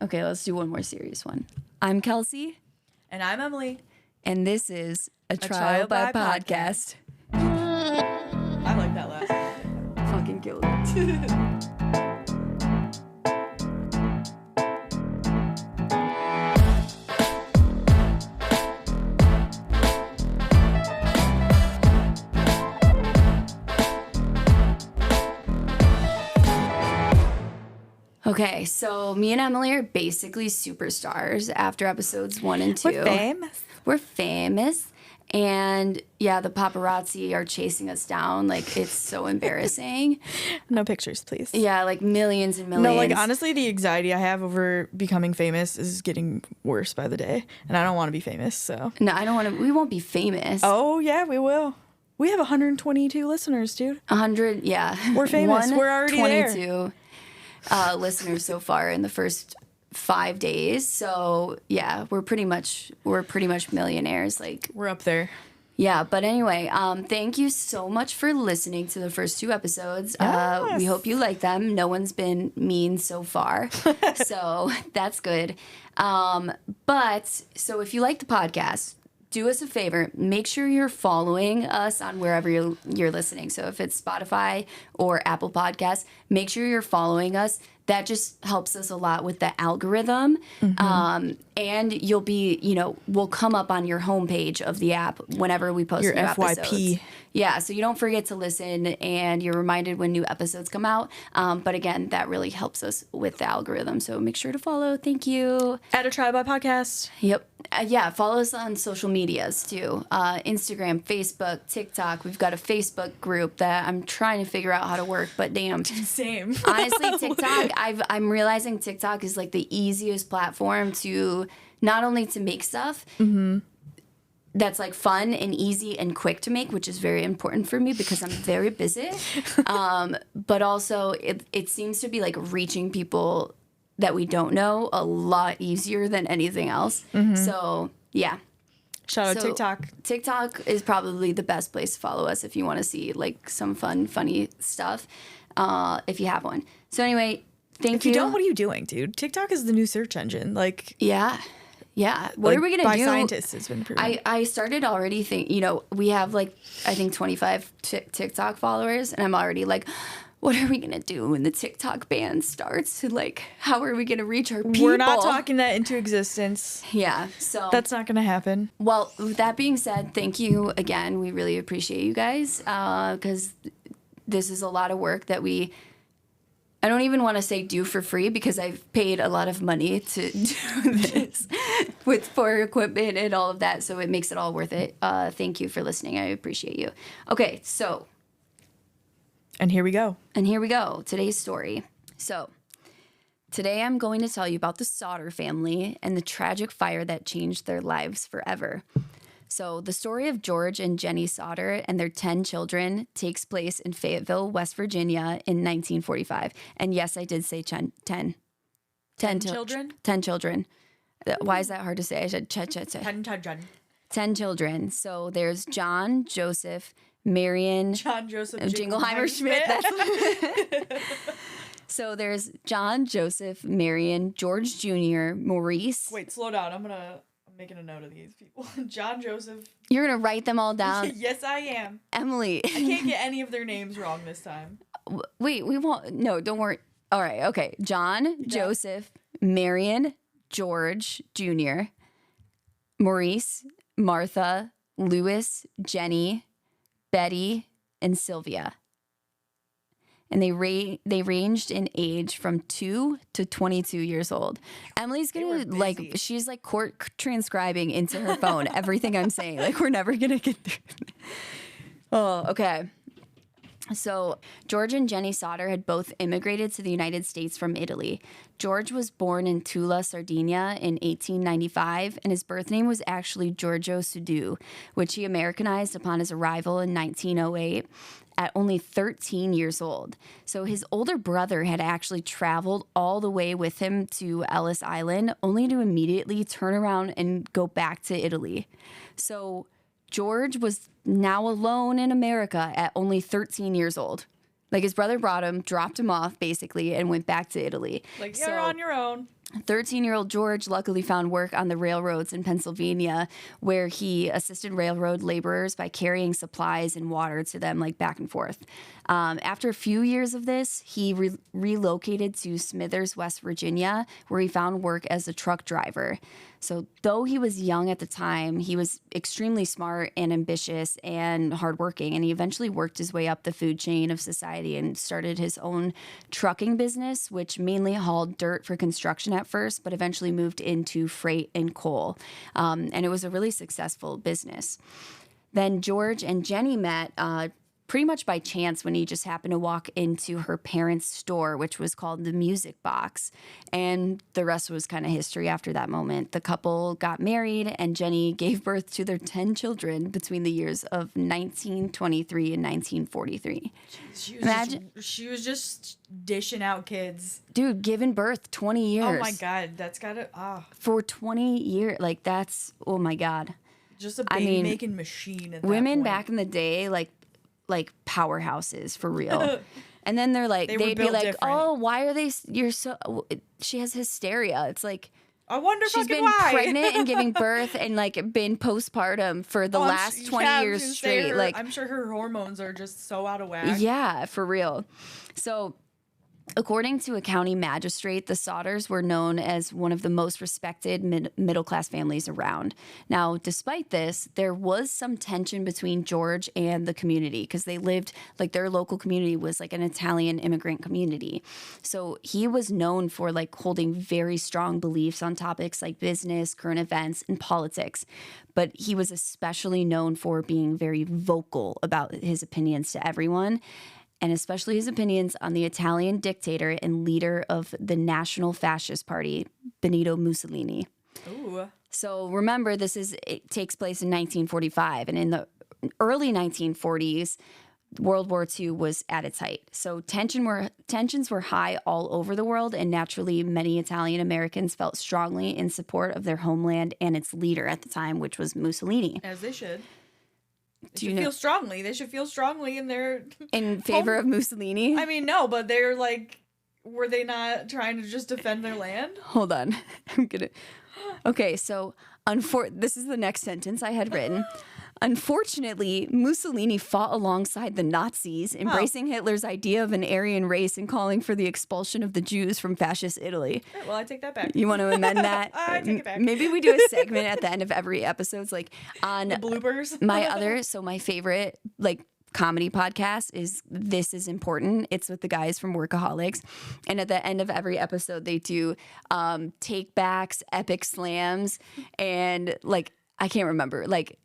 Okay, let's do one more serious one. I'm Kelsey. And I'm Emily. And this is a Trial by Podcast. I like that last one. Fucking killed it. Okay, so me and Emily are basically superstars after episodes 1 and 2. We're famous. And yeah, the paparazzi are chasing us down. Like, it's so embarrassing. No pictures, please. Yeah, like millions and millions. No, like, honestly, the anxiety I have over becoming famous is getting worse by the day. And I don't want to be famous, so. No, I don't want to. We won't be famous. Oh, yeah, we will. We have 122 listeners, dude. 100, yeah. We're famous. We're already 22. there. Listeners so far in the first 5 days. So yeah, we're pretty much millionaires. Like, we're up there. Yeah, but anyway, thank you so much for listening to the first 2 episodes. Yes. We hope you like them. No one's been mean so far, so that's good. But so if you like the podcast, do us a favor. Make sure you're following us on wherever you're listening. So if it's Spotify or Apple Podcasts, make sure you're following us. That just helps us a lot with the algorithm. Mm-hmm. And you'll be, we'll come up on your homepage of the app whenever we post your new FYP. episodes. Yeah, so you don't forget to listen and you're reminded when new episodes come out. But again, that really helps us with the algorithm. So make sure to follow. Thank you. At a Trial by Podcast. Yep. Yeah, follow us on social medias too. Instagram, Facebook, TikTok. We've got a Facebook group that I'm trying to figure out how to work, but damn. Same. Honestly, TikTok, I'm realizing TikTok is like the easiest platform to not only to make stuff that's like fun and easy and quick to make, which is very important for me because I'm very busy. But also it seems to be like reaching people that we don't know a lot easier than anything else. So yeah. Shout out TikTok. TikTok is probably the best place to follow us if you want to see like some fun, funny stuff. If you have one. So anyway, thank you. If you don't, what are you doing, dude? TikTok is the new search engine. Like, yeah. What are we going to do? By scientists, it's been proven. I started already we have like, I think 25 TikTok followers, and I'm already like, what are we going to do when the TikTok ban starts? Like, how are we going to reach our people? We're not talking that into existence. Yeah, so. That's not going to happen. Well, with that being said, thank you again. We really appreciate you guys because this is a lot of work that I don't even want to say do for free because I've paid a lot of money to do this for equipment and all of that. So it makes it all worth it. Thank you for listening. I appreciate you. Okay, so. And here we go. Today's story. So today I'm going to tell you about the Sodder family and the tragic fire that changed their lives forever. So the story of George and Jenny Sodder and their 10 children takes place in Fayetteville, West Virginia in 1945. And yes, I did say 10. 10 children? 10 children. Why is that hard to say? I said 10 children. 10 children. So there's John, Joseph, Marion. John Joseph Jingleheimer Schmidt. So there's John, Joseph, Marion, George Jr., Maurice. Wait, slow down. I'm making a note of these people. John Joseph. You're going to write them all down? Yes, I am. Emily. I can't get any of their names wrong this time. Wait, we won't. No, don't worry. All right. Okay. John, Joseph, Marion, George Jr., Maurice, Martha, Louis, Jenny, Betty, and Sylvia. And they ranged in age from 2 to 22 years old. Emily's gonna she's like court transcribing into her phone everything I'm saying. Like, we're never gonna get through. Oh, okay. So George and Jenny Sodder had both immigrated to the United States from Italy. George was born in Tula, Sardinia in 1895, and his birth name was actually Giorgio Sudu, which he Americanized upon his arrival in 1908 at only 13 years old. So his older brother had actually traveled all the way with him to Ellis Island, only to immediately turn around and go back to Italy. So George was now alone in America at only 13 years old. Like, his brother brought him, dropped him off, basically, and went back to Italy. Like, you're on your own. 13-year-old George luckily found work on the railroads in Pennsylvania, where he assisted railroad laborers by carrying supplies and water to them, like back and forth. After a few years of this, he relocated to Smithers, West Virginia, where he found work as a truck driver. So though he was young at the time, he was extremely smart and ambitious and hardworking, and he eventually worked his way up the food chain of society and started his own trucking business, which mainly hauled dirt for construction at first, but eventually moved into freight and coal. And it was a really successful business. Then George and Jenny met pretty much by chance when he just happened to walk into her parents' store, which was called the Music Box. And the rest was kind of history after that moment. The couple got married, and Jenny gave birth to their 10 children between the years of 1923 and 1943. She was just dishing out kids. Dude, giving birth 20 years. Oh my God, that's gotta, For 20 years, like that's, oh my God. Just a baby-making machine at that women point. back in the day, like powerhouses for real. And then they'd be like, different. oh, why are they, she has hysteria. It's like, I wonder she's been why. pregnant and giving birth and like been postpartum for the last 20 years straight. I'm sure her hormones are just so out of whack. Yeah, for real. So according to a county magistrate, the Sodders were known as one of the most respected middle-class families around. Now, despite this, there was some tension between George and the community because they lived, like their local community was like an Italian immigrant community. So he was known for like holding very strong beliefs on topics like business, current events, and politics. But he was especially known for being very vocal about his opinions to everyone, and especially his opinions on the Italian dictator and leader of the National Fascist Party, Benito Mussolini. Ooh. So remember, it takes place in 1945, and in the early 1940s, World War II was at its height. So tensions were high all over the world, and naturally, many Italian Americans felt strongly in support of their homeland and its leader at the time, which was Mussolini. As they should. They should feel strongly. They should feel strongly in favor of Mussolini. I mean, no, but they're like, were they not trying to just defend their land? Hold on. Okay, so this is the next sentence I had written. Unfortunately, Mussolini fought alongside the Nazis, embracing Hitler's idea of an Aryan race and calling for the expulsion of the Jews from fascist Italy. Well, I take that back. You want to amend that? I take it back. Maybe we do a segment at the end of every episode, it's like on the bloopers. my favorite like comedy podcast is This Is Important. It's with the guys from Workaholics, and at the end of every episode, they do take backs, epic slams, and like I can't remember like.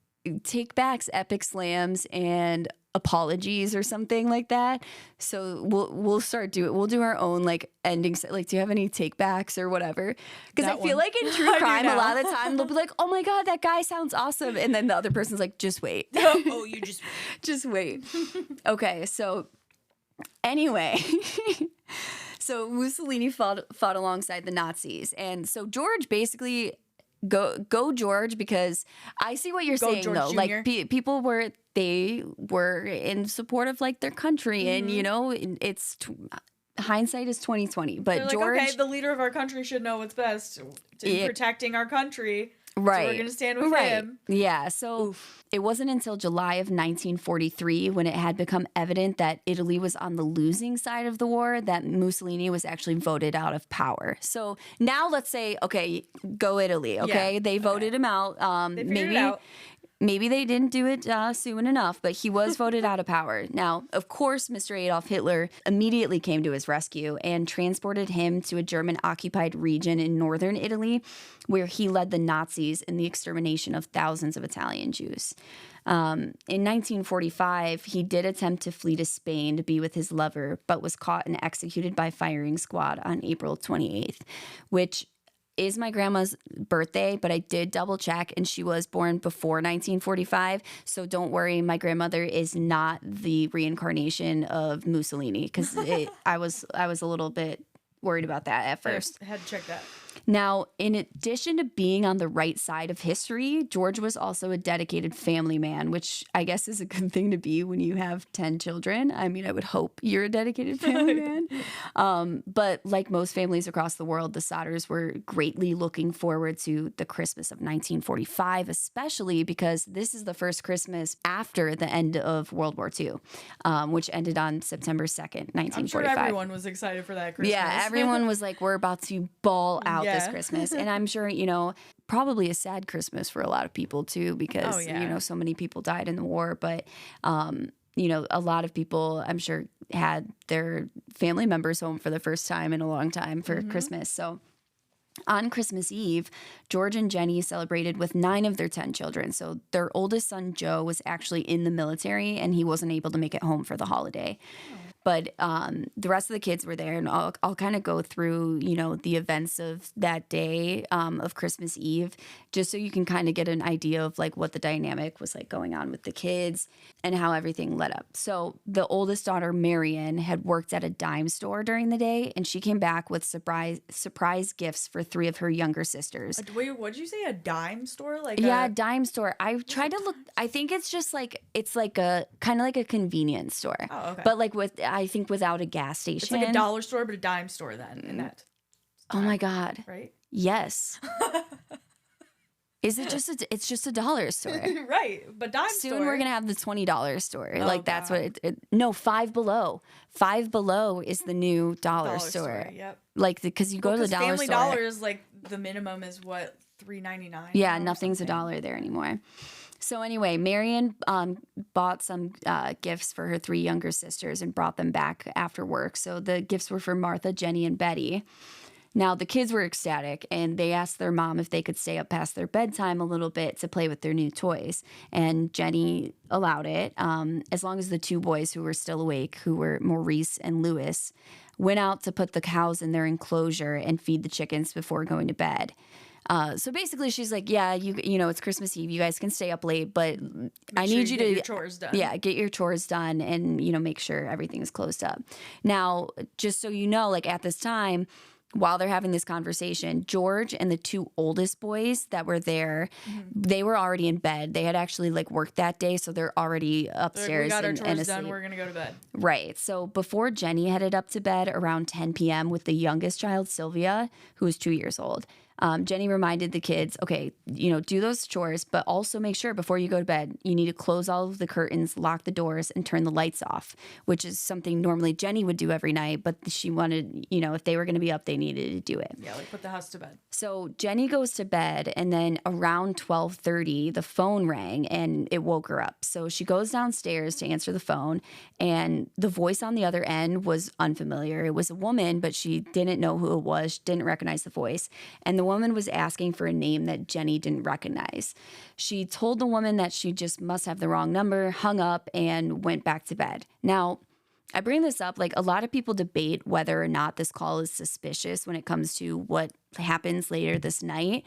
Take backs, epic slams, and apologies or something like that. So we'll do our own like ending. Like, do you have any take backs or whatever? Because I feel like in true crime, a lot of the time they'll be like, "Oh my God, that guy sounds awesome," and then the other person's like, "Just wait." Oh, you just just wait. Okay, so anyway. So Mussolini fought alongside the Nazis, and so George basically. Go George, because I see what you're saying George though. Jr. Like people were in support of like their country, and you know it's hindsight is 2020. But they're like, George, okay, the leader of our country should know what's best in protecting our country. Right. So we're gonna stand with him. Yeah. So it wasn't until July of 1943, when it had become evident that Italy was on the losing side of the war, that Mussolini was actually voted out of power. So now let's say, okay, go Italy. Okay, they voted him out. They figured it out. Maybe they didn't do it soon enough, but he was voted out of power. Now, of course, Mr. Adolf Hitler immediately came to his rescue and transported him to a German-occupied region in northern Italy, where he led the Nazis in the extermination of thousands of Italian Jews. In 1945, he did attempt to flee to Spain to be with his lover, but was caught and executed by firing squad on April 28th, which is my grandma's birthday, but I did double check, and she was born before 1945. So don't worry, my grandmother is not the reincarnation of Mussolini, because I was a little bit worried about that at first. I had to check that. Now, in addition to being on the right side of history, George was also a dedicated family man, which I guess is a good thing to be when you have 10 children. I mean, I would hope you're a dedicated family man. But like most families across the world, the Sodders were greatly looking forward to the Christmas of 1945, especially because this is the first Christmas after the end of World War II, which ended on September 2nd, 1945. I'm sure everyone was excited for that Christmas. Yeah, everyone was like, we're about to ball out this Christmas. And I'm sure, probably a sad Christmas for a lot of people too, because, so many people died in the war. But, a lot of people, I'm sure, had their family members home for the first time in a long time for Christmas. So on Christmas Eve, George and Jenny celebrated with 9 of their 10 children. So their oldest son, Joe, was actually in the military and he wasn't able to make it home for the holiday. But the rest of the kids were there, and I'll kind of go through, the events of that day of Christmas Eve, just so you can kind of get an idea of like what the dynamic was like going on with the kids and how everything led up. So the oldest daughter, Marion, had worked at a dime store during the day, and she came back with surprise gifts for 3 of her younger sisters. Wait, what did you say? A dime store? A dime store. I tried to look. I think it's just like it's like a kind of like a convenience store. Oh, okay. But like I think without a gas station. It's like a dollar store, but a dime store then. In that. Oh my God. Right? Yes. Is it just it's just a dollar store. Right. But dime Soon store. we're going to have the $20 store. Oh, like that's God. what no, Five Below. Five Below is the new dollar store. Yep. Like because you go to the dollar Family store. Dollar is like the minimum is what, $3.99? Yeah, nothing's a dollar there anymore. So anyway, Marion bought some gifts for her 3 younger sisters and brought them back after work. So the gifts were for Martha, Jenny, and Betty. Now, the kids were ecstatic, and they asked their mom if they could stay up past their bedtime a little bit to play with their new toys. And Jenny allowed it, as long as the 2 boys who were still awake, who were Maurice and Louis, went out to put the cows in their enclosure and feed the chickens before going to bed. So basically, she's like, yeah, it's Christmas Eve. You guys can stay up late, but I need you to get your chores done. Yeah, get your chores done and, make sure everything is closed up. Now, just so you know, like at this time, while they're having this conversation, George and the 2 oldest boys that were there, they were already in bed. They had actually like worked that day, so they're already upstairs. We got our and chores asleep. done. We're gonna go to bed. Right. So before Jenny headed up to bed around 10 p.m. with the youngest child, Sylvia, who was 2 years old, Jenny reminded the kids, okay, do those chores, but also make sure before you go to bed, you need to close all of the curtains, lock the doors, and turn the lights off, which is something normally Jenny would do every night, but she wanted, if they were going to be up, they needed to do it. Yeah, like put the house to bed. So Jenny goes to bed, and then around 12:30, the phone rang, and it woke her up. So she goes downstairs to answer the phone, and the voice on the other end was unfamiliar. It was a woman, but she didn't know who it was. She didn't recognize the voice. And the woman was asking for a name that Jenny didn't recognize. She told the woman that she just must have the wrong number, hung up, and went back to bed. Now, I bring this up, like a lot of people debate whether or not this call is suspicious when it comes to what happens later this night.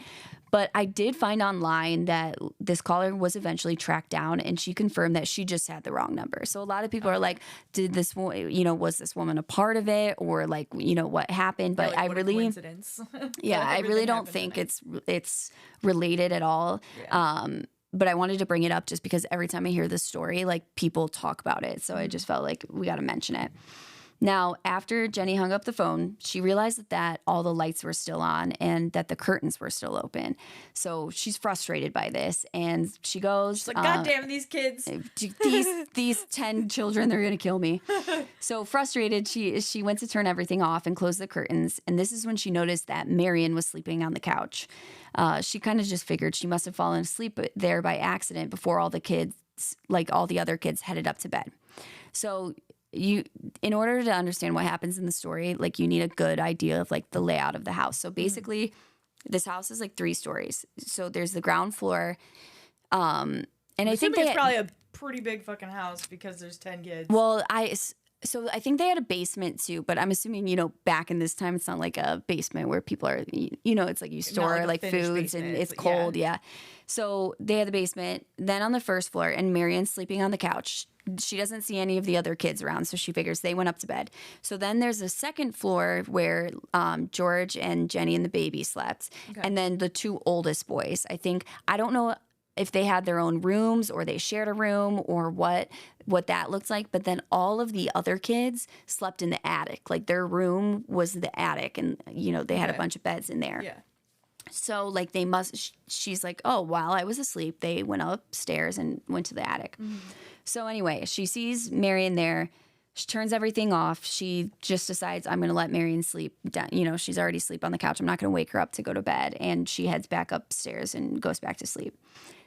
But I did find online that this caller was eventually tracked down, and she confirmed that she just had the wrong number. So a lot of people are like, did this, was this woman a part of it, or like, what happened? But like, I what a really, coincidence. yeah, I really don't think it's related at all. Yeah. But I wanted to bring it up just because every time I hear this story, like people talk about it. So I just felt like we got to mention it. Now, after Jenny hung up the phone, she realized that all the lights were still on and that the curtains were still open. So she's frustrated by this, and she goes, She's like, God damn these kids. These 10 children, they're going to kill me. So frustrated, she went to turn everything off and close the curtains. And this is when she noticed that Marion was sleeping on the couch. She kind of just figured she must have fallen asleep there by accident before all the kids, like all the other kids, headed up to bed. So in order to understand what happens in the story, like you need a good idea of like the layout of the house. So basically, this house is like 3 stories. So there's the ground floor, and I think it's probably a pretty big fucking house because there's 10 kids. Well, So I think they had a basement too, but I'm assuming, you know, back in this time, it's not like a basement where people are, you know, it's like you store like like a finished foods and basement. it's cold. Yeah. So they had the basement, then on the first floor, and Marion's sleeping on the couch. She doesn't see any of the other kids around, so she figures they went up to bed. So then there's a second floor where George and Jenny and the baby slept. Okay. And then the two oldest boys. I don't know if they had their own rooms or they shared a room or what that looked like, but then all of the other kids slept in the attic. Like their room was the attic, and you know, they had a bunch of beds in there. Yeah. So like she's like, oh, while I was asleep, they went upstairs and went to the attic. Mm-hmm. So anyway, she sees Marion there. She turns everything off. She just decides, I'm going to let Marion sleep down. You know, she's already asleep on the couch. I'm not going to wake her up to go to bed. And she heads back upstairs and goes back to sleep.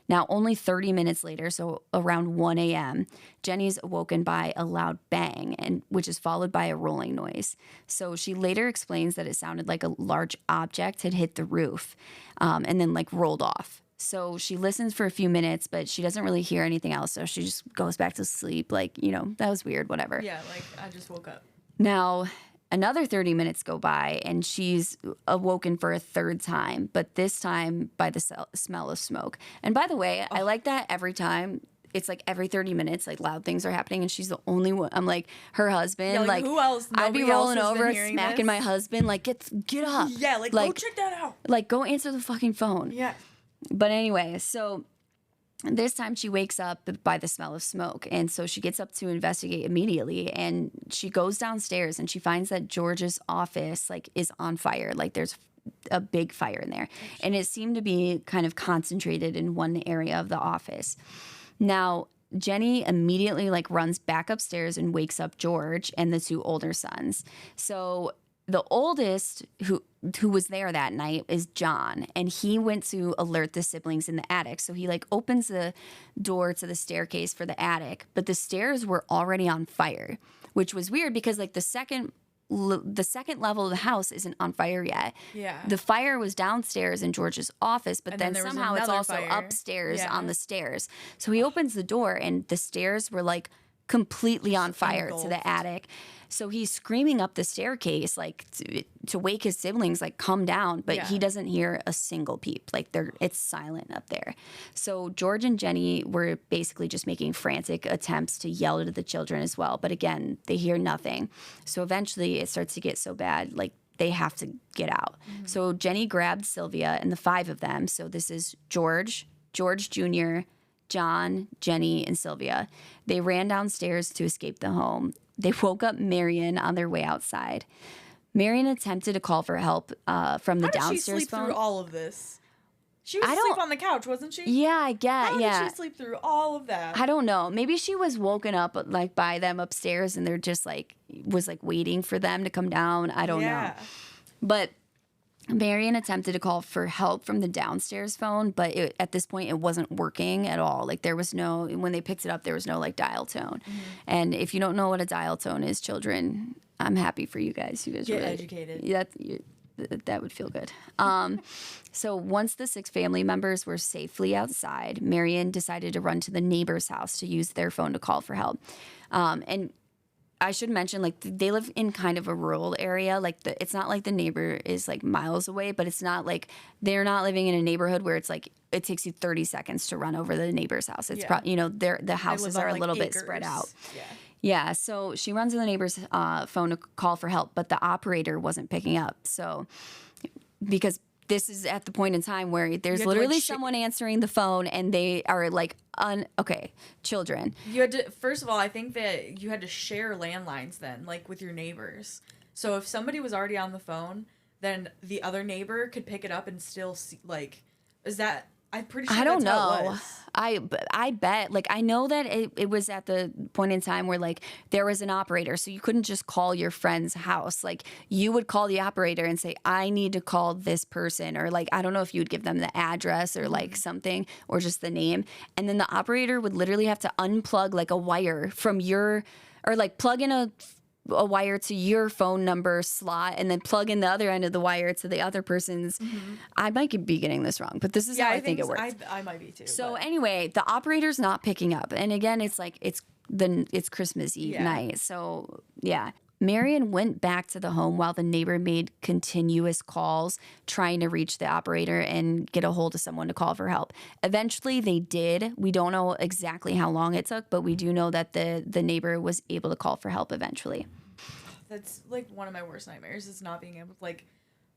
Now, only 30 minutes later, so around 1 a.m., Jenny's awoken by a loud bang, which is followed by a rolling noise. So she later explains that it sounded like a large object had hit the roof and then like rolled off. So she listens for a few minutes, but she doesn't really hear anything else. So she just goes back to sleep like, you know, that was weird, whatever. Yeah, like I just woke up. Now, another 30 minutes go by, and she's awoken for a third time, but this time by the smell of smoke. And by the way, I like that every time. It's like every 30 minutes, like loud things are happening, and she's the only one. I'm like, her husband, Yeah, like who else? I'd be Nobody else rolling has been over, hearing smacking this? my husband, like, get up. Yeah, like go check that out. Like, go answer the fucking phone. Yeah. But anyway, so this time she wakes up by the smell of smoke. And so she gets up to investigate immediately. And she goes downstairs and she finds that George's office like is on fire. Like there's a big fire in there. And it seemed to be kind of concentrated in one area of the office. Now, Jenny immediately like runs back upstairs and wakes up George and the two older sons. So the oldest who was there that night is John, and he went to alert the siblings in the attic. So he like opens the door to the staircase for the attic, but the stairs were already on fire, which was weird because like the second level of the house isn't on fire yet. Yeah. The fire was downstairs in George's office, but then there was somehow it's another also fire. upstairs Yeah. on the stairs. So he opens the door and the stairs were like completely on fire to the attic. So he's screaming up the staircase like to wake his siblings, like come down, but he doesn't hear a single peep. Like it's silent up there. So George and Jenny were basically just making frantic attempts to yell to the children as well, but again, they hear nothing. So eventually it starts to get so bad, like they have to get out. Mm-hmm. So Jenny grabbed Sylvia and the five of them. So this is George Jr., John, Jenny, and Sylvia. They ran downstairs to escape the home. They woke up Marion on their way outside. Marion attempted to call for help from the downstairs phone. How did she sleep through all of this? She was asleep on the couch, wasn't she? Yeah, I get. How did she sleep through all of that? I don't know. Maybe she was woken up like by them upstairs, and they're just like was like waiting for them to come down. I don't know. But Marion attempted to call for help from the downstairs phone, but at this point it wasn't working at all. Like there was no, when they picked it up, there was no like dial tone. Mm-hmm. And if you don't know what a dial tone is, children, I'm happy for you guys. You guys get really educated. Yeah, that would feel good. So once the 6 family members were safely outside, Marion decided to run to the neighbor's house to use their phone to call for help. And I should mention, like, they live in kind of a rural area. Like, it's not like the neighbor is, like, miles away, but it's not like they're not living in a neighborhood where it's, like, it takes you 30 seconds to run over the neighbor's house. It's probably, you know, the houses are a little bit spread out. Yeah, so she runs to the neighbor's phone to call for help, but the operator wasn't picking up. So, because this is at the point in time where there's literally someone answering the phone and they are like, okay, children. You had to, first of all, I think that you had to share landlines then, like with your neighbors. So if somebody was already on the phone, then the other neighbor could pick it up and still see, like, is that, I'm pretty sure I don't that's how it know. was. I bet. Like, I know that it was at the point in time where, like, there was an operator, so you couldn't just call your friend's house. Like, you would call the operator and say, I need to call this person. Or, like, I don't know if you would give them the address or, like, something, or just the name. And then the operator would literally have to unplug, like, a wire from your, or, like, plug in a wire to your phone number slot and then plug in the other end of the wire to the other person's. Mm-hmm. I might be getting this wrong, but this is how I think it works. I might be too. So anyway, the operator's not picking up. And again, it's like, it's it's Christmas Eve Yeah. night. So yeah. Marion went back to the home while the neighbor made continuous calls trying to reach the operator and get a hold of someone to call for help. Eventually they did. We don't know exactly how long it took, but we do know that the neighbor was able to call for help eventually. That's like one of my worst nightmares is not being able to, like,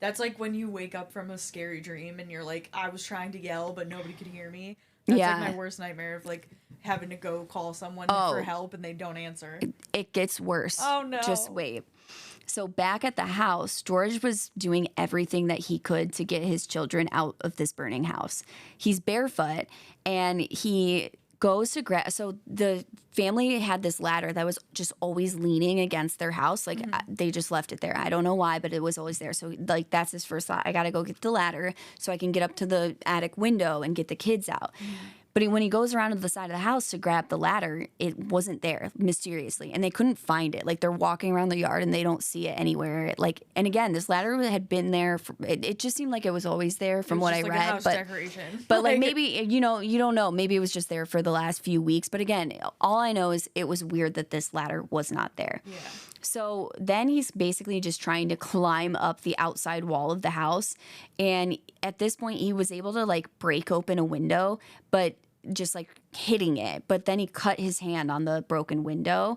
that's like when you wake up from a scary dream and you're like, I was trying to yell but nobody could hear me. That's Yeah. like my worst nightmare of like having to go call someone Oh. for help and they don't answer. It gets worse. Oh, no. Just wait. So back at the house, George was doing everything that he could to get his children out of this burning house. He's barefoot and he goes to grab. So the family had this ladder that was just always leaning against their house. Like they just left it there. I don't know why, but it was always there. So like that's his first thought. I got to go get the ladder so I can get up to the attic window and get the kids out. But when he goes around to the side of the house to grab the ladder, it wasn't there mysteriously. And they couldn't find it. Like they're walking around the yard and they don't see it anywhere. Like, and again, this ladder had been there. It just seemed like it was always there from what I read. A house decoration. But like maybe, you don't know. Maybe it was just there for the last few weeks. But again, all I know is it was weird that this ladder was not there. Yeah. So then he's basically just trying to climb up the outside wall of the house. And at this point, he was able to like break open a window, but just like hitting it. But then he cut his hand on the broken window.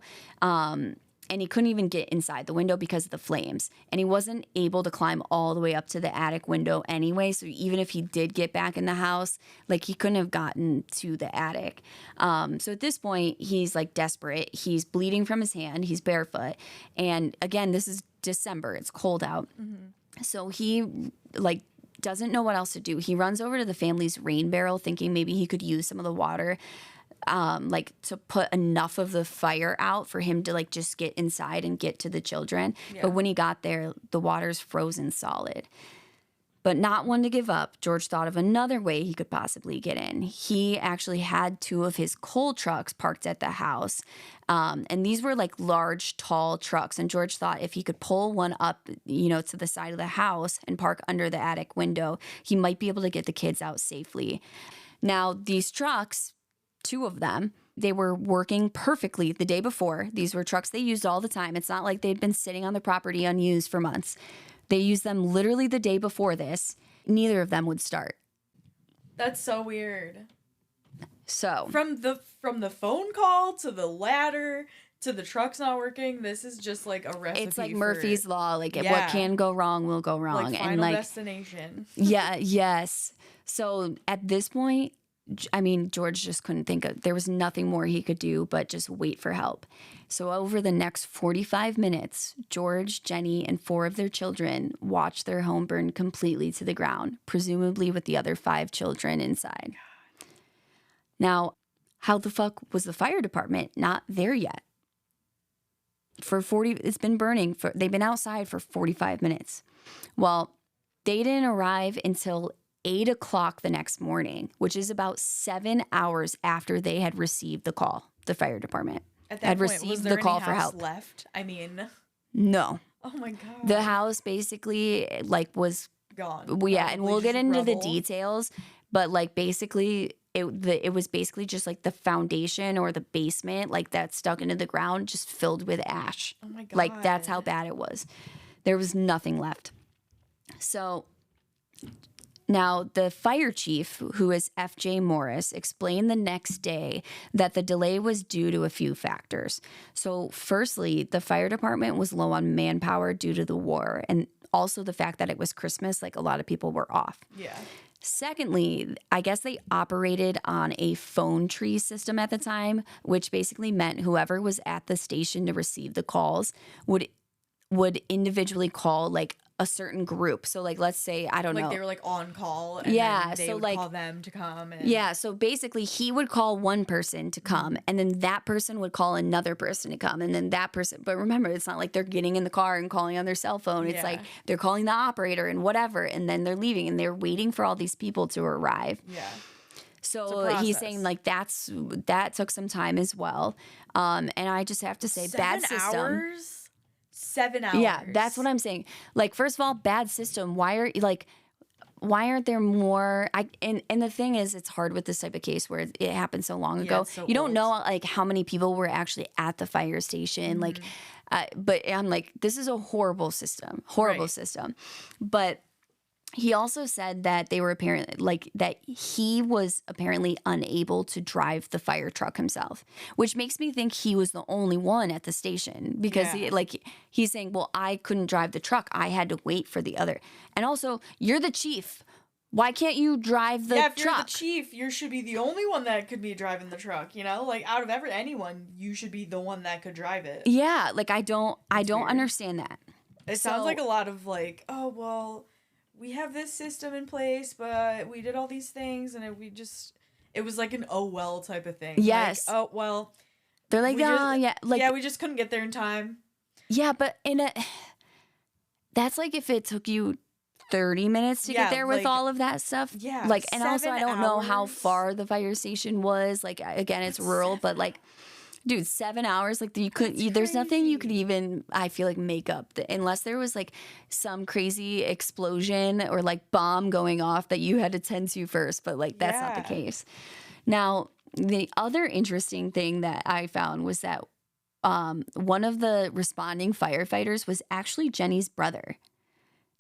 And he couldn't even get inside the window because of the flames. And he wasn't able to climb all the way up to the attic window anyway. So even if he did get back in the house, like he couldn't have gotten to the attic. So at this point, he's like desperate. He's bleeding from his hand. He's barefoot. And again, this is December. It's cold out. So he like doesn't know what else to do. He runs over to the family's rain barrel thinking maybe he could use some of the water like to put enough of the fire out for him to like just get inside and get to the children. Yeah. But when he got there, the water's frozen solid. But not one to give up, George thought of another way he could possibly get in. He actually had 2 of his coal trucks parked at the house. And these were like large, tall trucks. And George thought if he could pull one up, to the side of the house and park under the attic window, he might be able to get the kids out safely. Now, these trucks, 2 of them, they were working perfectly the day before. These were trucks they used all the time. It's not like they'd been sitting on the property unused for months. They used them literally the day before this. Neither of them would start. That's so weird. So From the phone call to the ladder to the trucks not working, this is just like a recipe. it's like for, Murphy's Law. Like Yeah. what can go wrong will go wrong. like Final and like Destination. yes. So at this point, I mean, George just couldn't there was nothing more he could do but just wait for help. So over the next 45 minutes, George, Jenny, and 4 of their children watched their home burn completely to the ground, presumably with the other 5 children inside. Now, how the fuck was the fire department not there yet? It's been burning they've been outside for 45 minutes. Well, they didn't arrive until 8 o'clock the next morning, which is about 7 hours after they had received the call. The fire department At that had point, received was there the call any for house help. left? I mean, No, oh my god. the house basically like was gone. yeah, and Probably we'll get just into the rubble. details, but like basically it was basically just like the foundation or the basement like that stuck into the ground, just filled with ash. Oh my god. Like that's how bad it was. There was nothing left. So now, the fire chief, who is F.J. Morris, explained the next day that the delay was due to a few factors. So, firstly, the fire department was low on manpower due to the war, and also the fact that it was Christmas, like a lot of people were off. Yeah. Secondly, I guess they operated on a phone tree system at the time, which basically meant whoever was at the station to receive the calls would individually call like a certain group. So like let's say I don't know. Like they were like on call and Yeah, then they so, would like- call them to come and Yeah, so basically he would call one person to come and then that person would call another person to come and then that person. But remember, it's not like they're getting in the car and calling on their cell phone. It's Yeah. like they're calling the operator and whatever and then they're leaving and they're waiting for all these people to arrive. Yeah. So It's a he's process. saying like that took some time as well. And I just have to say bad 7 system. hours? 7 hours. Yeah, that's what I'm saying. Like, first of all, bad system. Why why aren't there more? And the thing is, it's hard with this type of case where it happened so long ago. it's so You don't old. know like how many people were actually at the fire station. Like, but I'm like, this is a horrible system, Right. system. But he also said that they were apparently like that he was apparently unable to drive the fire truck himself, which makes me think he was the only one at the station because he's saying, well, I couldn't drive the truck. I had to wait for the other. And also, you're the chief. Why can't you drive the if truck? you're the chief, you should be the only one that could be driving the truck, you know? Like, out of anyone, you should be the one that could drive it. Yeah, like I don't weird. understand that. It sounds like a lot of like, oh, well, we have this system in place, but we did all these things, and it was like an oh well type of thing. Yes. Like, oh well. They're like, we just couldn't get there in time. Yeah, but that's like if it took you 30 minutes to get there with like, all of that stuff. Yeah. Like, and also 7 I don't know how hours. far the fire station was. Like, again, it's rural, but like, dude, 7 hours, like there's nothing you could even, I feel like, make up unless there was like some crazy explosion or like bomb going off that you had to tend to first. But like, that's not the case. Now, the other interesting thing that I found was that one of the responding firefighters was actually Jenny's brother,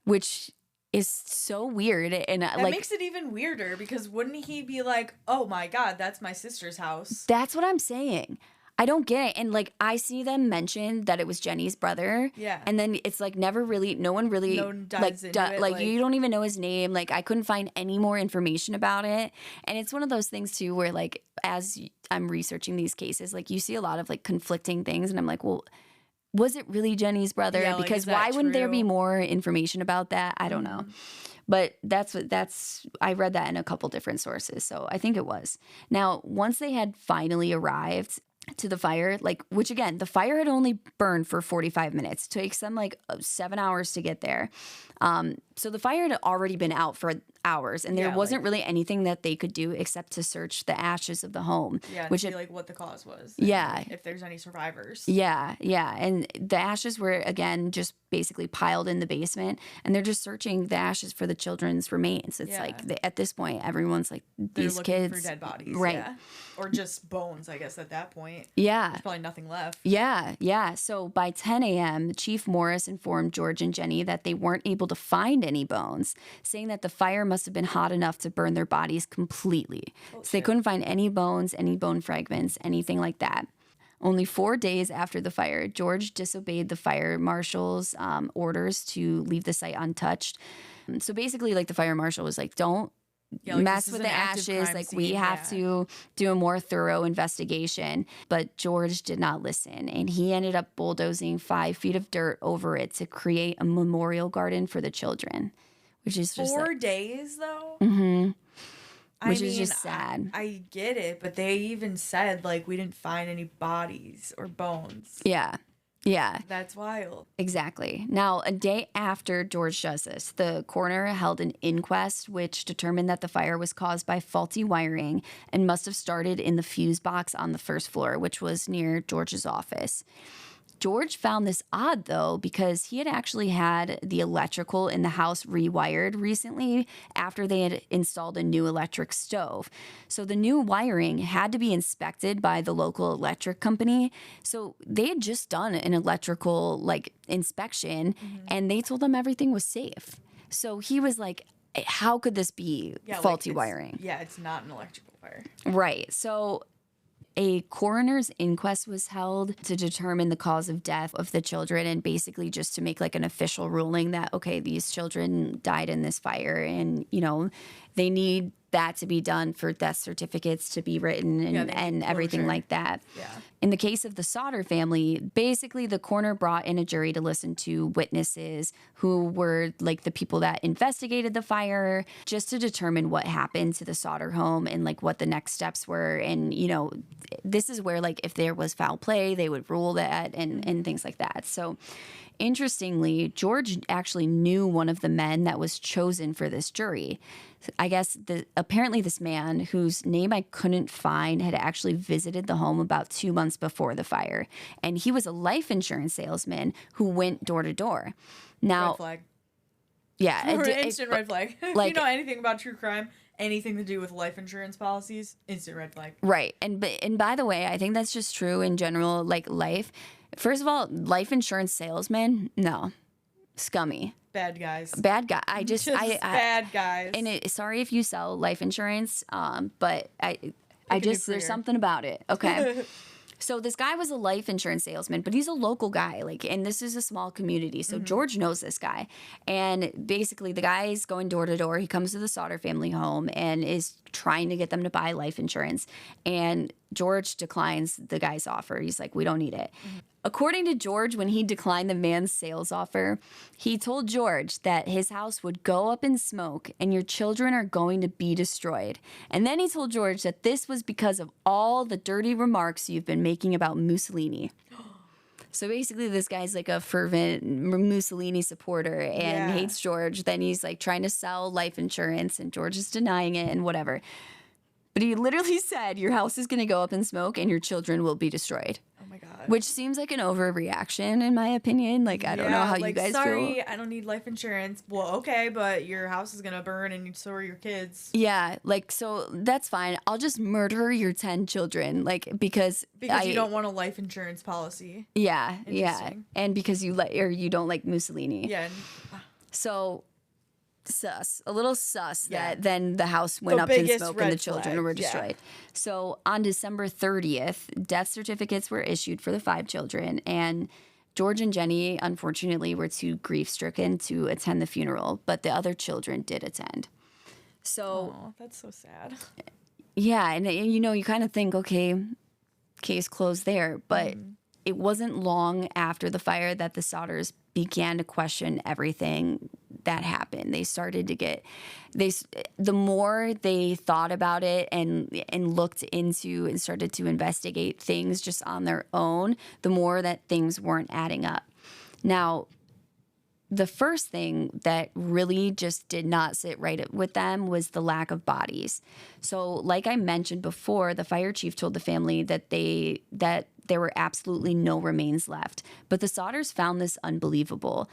which is so weird. And that makes it even weirder because wouldn't he be like, oh my God, that's my sister's house? That's what I'm saying. I don't get it. And like, I see them mention that it was Jenny's brother. Yeah. And then it's like no one really dives into it, like you don't even know his name. Like I couldn't find any more information about it. And it's one of those things too, where like, as I'm researching these cases, like you see a lot of like conflicting things. And I'm like, well, was it really Jenny's brother? Yeah, like, because is why that wouldn't there be true? more information about that? I don't know. But I read that in a couple different sources. So I think it was. Now, once they had finally arrived to the fire, like, which again, the fire had only burned for 45 minutes. It takes them like 7 hours to get there. So the fire had already been out for hours, and there wasn't really anything that they could do except to search the ashes of the home. Yeah, which see like what the cause was. Yeah. If there's any survivors. Yeah. And the ashes were, again, just basically piled in the basement, and they're just searching the ashes for the children's remains. It's like, at this point, everyone's like, these They're looking kids. for dead bodies. Right. Yeah. Or just bones, I guess, at that point. Yeah. There's probably nothing left. Yeah. So by 10 a.m., Chief Maurice informed George and Jenny that they weren't able to find any bones, saying that the fire must have been hot enough to burn their bodies completely. So they couldn't find any bones, any bone fragments, anything like that. Only 4 days after the fire, George disobeyed the fire marshal's orders to leave the site untouched. So basically, like, the fire marshal was like, don't mess with the ashes. Like, we have to do a more thorough investigation. But George did not listen, and he ended up bulldozing 5 feet of dirt over it to create a memorial garden for the children, which is just 4 days, though? Mm-hmm. Which I is mean, just sad. I get it, but they even said, like, we didn't find any bodies or bones. Yeah. That's wild. Exactly. Now, a day after George does this, the coroner held an inquest which determined that the fire was caused by faulty wiring and must have started in the fuse box on the first floor, which was near George's office. George found this odd, though, because he had actually had the electrical in the house rewired recently after they had installed a new electric stove. So the new wiring had to be inspected by the local electric company. So they had just done an electrical inspection, and they told them everything was safe. So he was like, how could this be faulty wiring? Yeah, it's not an electrical fire. Right. So a coroner's inquest was held to determine the cause of death of the children, and basically just to make like an official ruling that, okay, these children died in this fire, and, you know, they need that to be done for death certificates to be written and everything like that. Yeah. In the case of the Sodder family, basically the coroner brought in a jury to listen to witnesses who were like the people that investigated the fire, just to determine what happened to the Sodder home and like what the next steps were. And, you know, this is where like if there was foul play, they would rule that and things like that. So interestingly, George actually knew one of the men that was chosen for this jury. I guess apparently this man, whose name I couldn't find, had actually visited the home about 2 months before the fire. And he was a life insurance salesman who went door to door. Now, Red flag. Yeah. Or instant red flag. If like- you know anything about true crime, anything to do with life insurance policies, instant red flag. Right. And by the way, I think that's just true in general, like life. First of all, life insurance salesmen, no. Scummy. Bad guys. Bad guy. I just bad guys. And sorry if you sell life insurance, but I a new just career. there's something about it. Okay. So this guy was a life insurance salesman, but he's a local guy, and this is a small community. So George knows this guy. And basically the guy's going door to door. He comes to the Sodder family home and is trying to get them to buy life insurance. And George declines the guy's offer. He's like, we don't need it. According to George, when he declined the man's sales offer, he told George that his house would go up in smoke and your children are going to be destroyed. And then he told George that this was because of all the dirty remarks you've been making about Mussolini. So basically, this guy's like a fervent Mussolini supporter and hates George. Then he's like trying to sell life insurance and George is denying it and whatever. But he literally said, your house is going to go up in smoke and your children will be destroyed. Oh my God. Which seems like an overreaction in my opinion. Like, I don't know how you guys sorry, feel. I don't need life insurance. Well, okay, but your house is going to burn and so are your kids. Yeah, like, so that's fine. I'll just murder your 10 children, like, because you don't want a life insurance policy. Yeah, yeah. Interesting. And because you don't like Mussolini. Yeah. So a little sus Yeah. that then the house went The up in biggest smoke red and the children flag, were yeah. destroyed. So on December 30th, death certificates were issued for the 5 children, and George and Jenny, unfortunately, were too grief-stricken to attend the funeral, but the other children did attend. So, Oh, that's so sad. yeah, and you kind of think, okay, case closed there, but it wasn't long after the fire that the Sodders began to question everything that happened. They started to get the more they thought about it and looked into and started to investigate things just on their own, the more that things weren't adding up. Now, the first thing that really just did not sit right with them was the lack of bodies. So, like I mentioned before, the fire chief told the family that there were absolutely no remains left. But the Sodders found this unbelievable.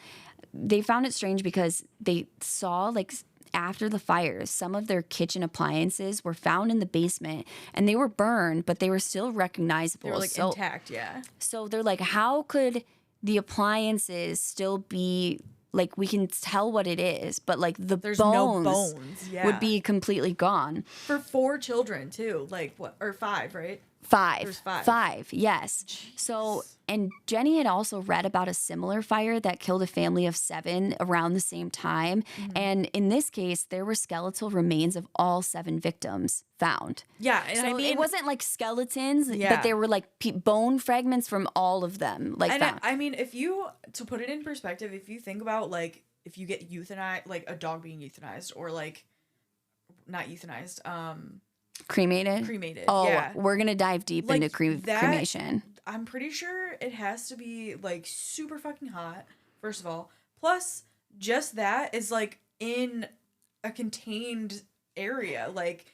They found it strange because they saw, like, after the fires, some of their kitchen appliances were found in the basement and they were burned, but they were still recognizable. They were like intact, yeah. So they're like, how could the appliances still be, like, we can tell what it is, but like There's bones, no bones, yeah. would be completely gone. For 4 children too, like what, or 5, right? 5. There's 5. 5, yes. So, and Jenny had also read about a similar fire that killed a family of 7 around the same time. And in this case, there were skeletal remains of all 7 victims found. Yeah, and So I mean, it wasn't like skeletons, Yeah. but there were like bone fragments from all of them. Like and found. I mean, to put it in perspective, if you think about, like, if you get euthanized, like a dog being euthanized, or like, not euthanized, Cremated? cremated. Oh, yeah. we're going to dive deep Like, into cremation. I'm pretty sure it has to be like super fucking hot, first of all. Plus, just that is like in a contained area. Like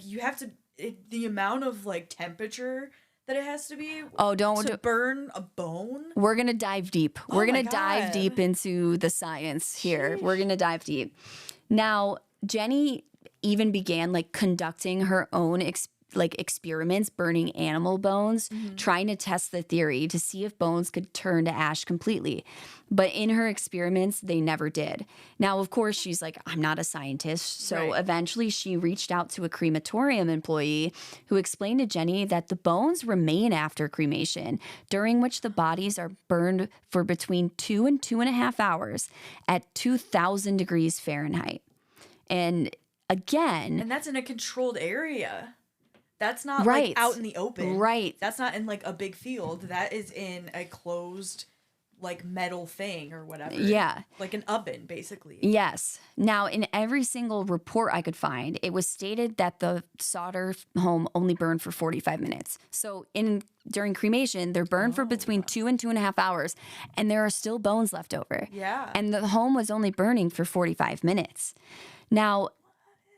you have to, the amount of like temperature that it has to be to burn a bone. We're going to dive deep. We're my going to dive God. deep into the science here. We're going to dive deep. Now, Jenny even began like conducting her own experiments, burning animal bones, trying to test the theory to see if bones could turn to ash completely. But in her experiments, they never did. Now, of course, she's like, I'm not a scientist. So Right. eventually she reached out to a crematorium employee who explained to Jenny that the bones remain after cremation, during which the bodies are burned for between 2 and 2.5 hours at 2,000 degrees Fahrenheit. And again, And that's in a controlled area. That's not Right. like out in the open. Right. That's not in like a big field. That is in a closed like metal thing or whatever. Yeah. Like an oven, basically. Yes. Now, in every single report I could find, it was stated that the Sodder home only burned for 45 minutes. So during cremation, they're burned for between 2 and 2.5 hours, and there are still bones left over. Yeah. And the home was only burning for 45 minutes. Now,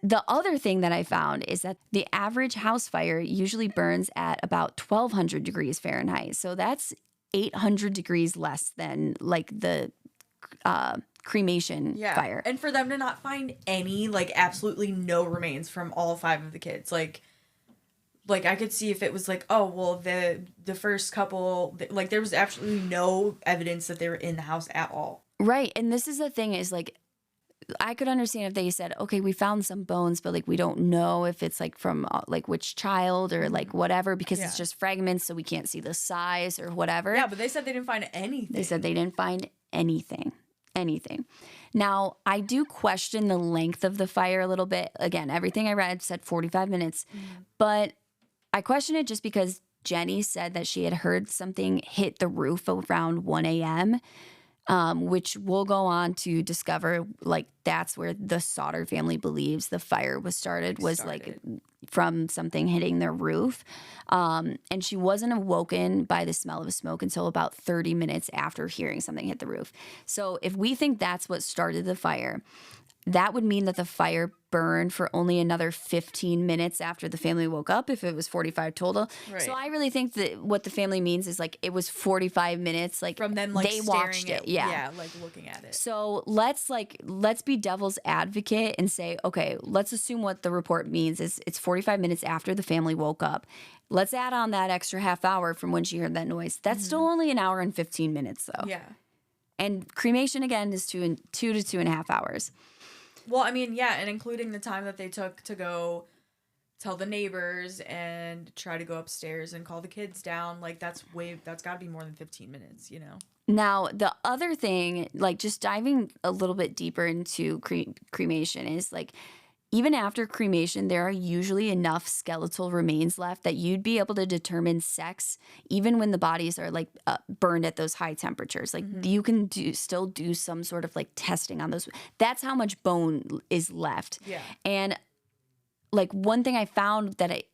the other thing that I found is that the average house fire usually burns at about 1,200 degrees Fahrenheit. So that's 800 degrees less than like the cremation fire. And for them to not find any, like, absolutely no remains from all 5 of the kids, like I could see if it was like, oh, well, the first couple, like, there was absolutely no evidence that they were in the house at all. Right. And this is the thing is, like, I could understand if they said, okay, we found some bones, but, like, we don't know if it's, like, from, like, which child or, like, whatever, because it's just fragments, so we can't see the size or whatever. Yeah, but they said they didn't find anything. They said they didn't find anything. Now, I do question the length of the fire a little bit. Again, everything I read said 45 minutes, but I question it just because Jenny said that she had heard something hit the roof around 1 a.m., which we'll go on to discover, like, that's where the Sodder family believes the fire was started, like, from something hitting their roof. And she wasn't awoken by the smell of smoke until about 30 minutes after hearing something hit the roof. So if we think that's what started the fire, that would mean that the fire burned for only another 15 minutes after the family woke up, if it was 45 total. Right. So I really think that what the family means is, like, it was 45 minutes, like, from them, like, they watched it. Like, looking at it. So let's be devil's advocate and say, okay, let's assume what the report means is it's 45 minutes after the family woke up. Let's add on that extra half hour from when she heard that noise. That's still only an hour and 15 minutes, though. Yeah. And cremation, again, is 2 to 2.5 hours. Well, I mean, yeah, and including the time that they took to go tell the neighbors and try to go upstairs and call the kids down, like, that's got to be more than 15 minutes, you know? Now, the other thing, like, just diving a little bit deeper into cremation is, like, even after cremation, there are usually enough skeletal remains left that you'd be able to determine sex even when the bodies are, like, burned at those high temperatures. Like, you can still do some sort of, like, testing on those. That's how much bone is left. Yeah. And, like, one thing I found that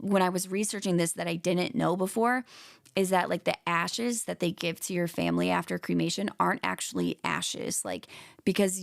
when I was researching this that I didn't know before is that, like, the ashes that they give to your family after cremation aren't actually ashes, like, because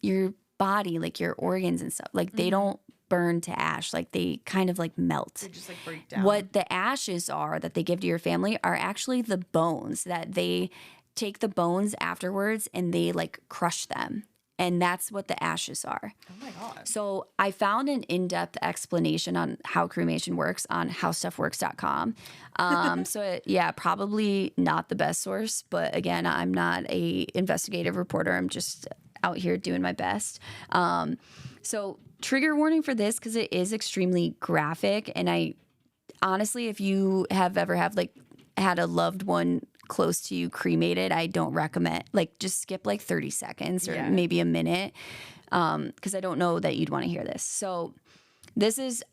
your body, like, your organs and stuff, like, they don't burn to ash, like, they kind of, like, melt. They just, like, break down. What the ashes are that they give to your family are actually the bones, that they take the bones afterwards and they, like, crush them. And that's what the ashes are. Oh my God. So I found an in-depth explanation on how cremation works on howstuffworks.com. Probably not the best source, but again, I'm not a investigative reporter. I'm just out here doing my best. So trigger warning for this, because it is extremely graphic. And I honestly, if you have ever had a loved one close to you cremated, I don't recommend, like, just skip like 30 seconds or maybe a minute, because I don't know that you'd want to hear this. So this is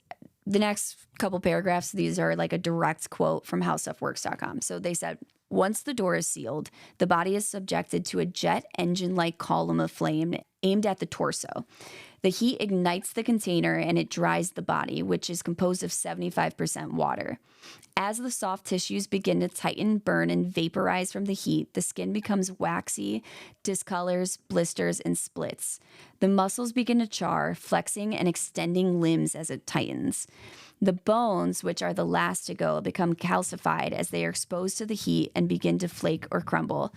the next couple paragraphs. These are like a direct quote from howstuffworks.com. So they said, once the door is sealed, the body is subjected to a jet engine-like column of flame aimed at the torso. The heat ignites the container and it dries the body, which is composed of 75% water. As the soft tissues begin to tighten, burn, and vaporize from the heat, the skin becomes waxy, discolors, blisters, and splits. The muscles begin to char, flexing and extending limbs as it tightens. The bones, which are the last to go, become calcified as they are exposed to the heat and begin to flake or crumble.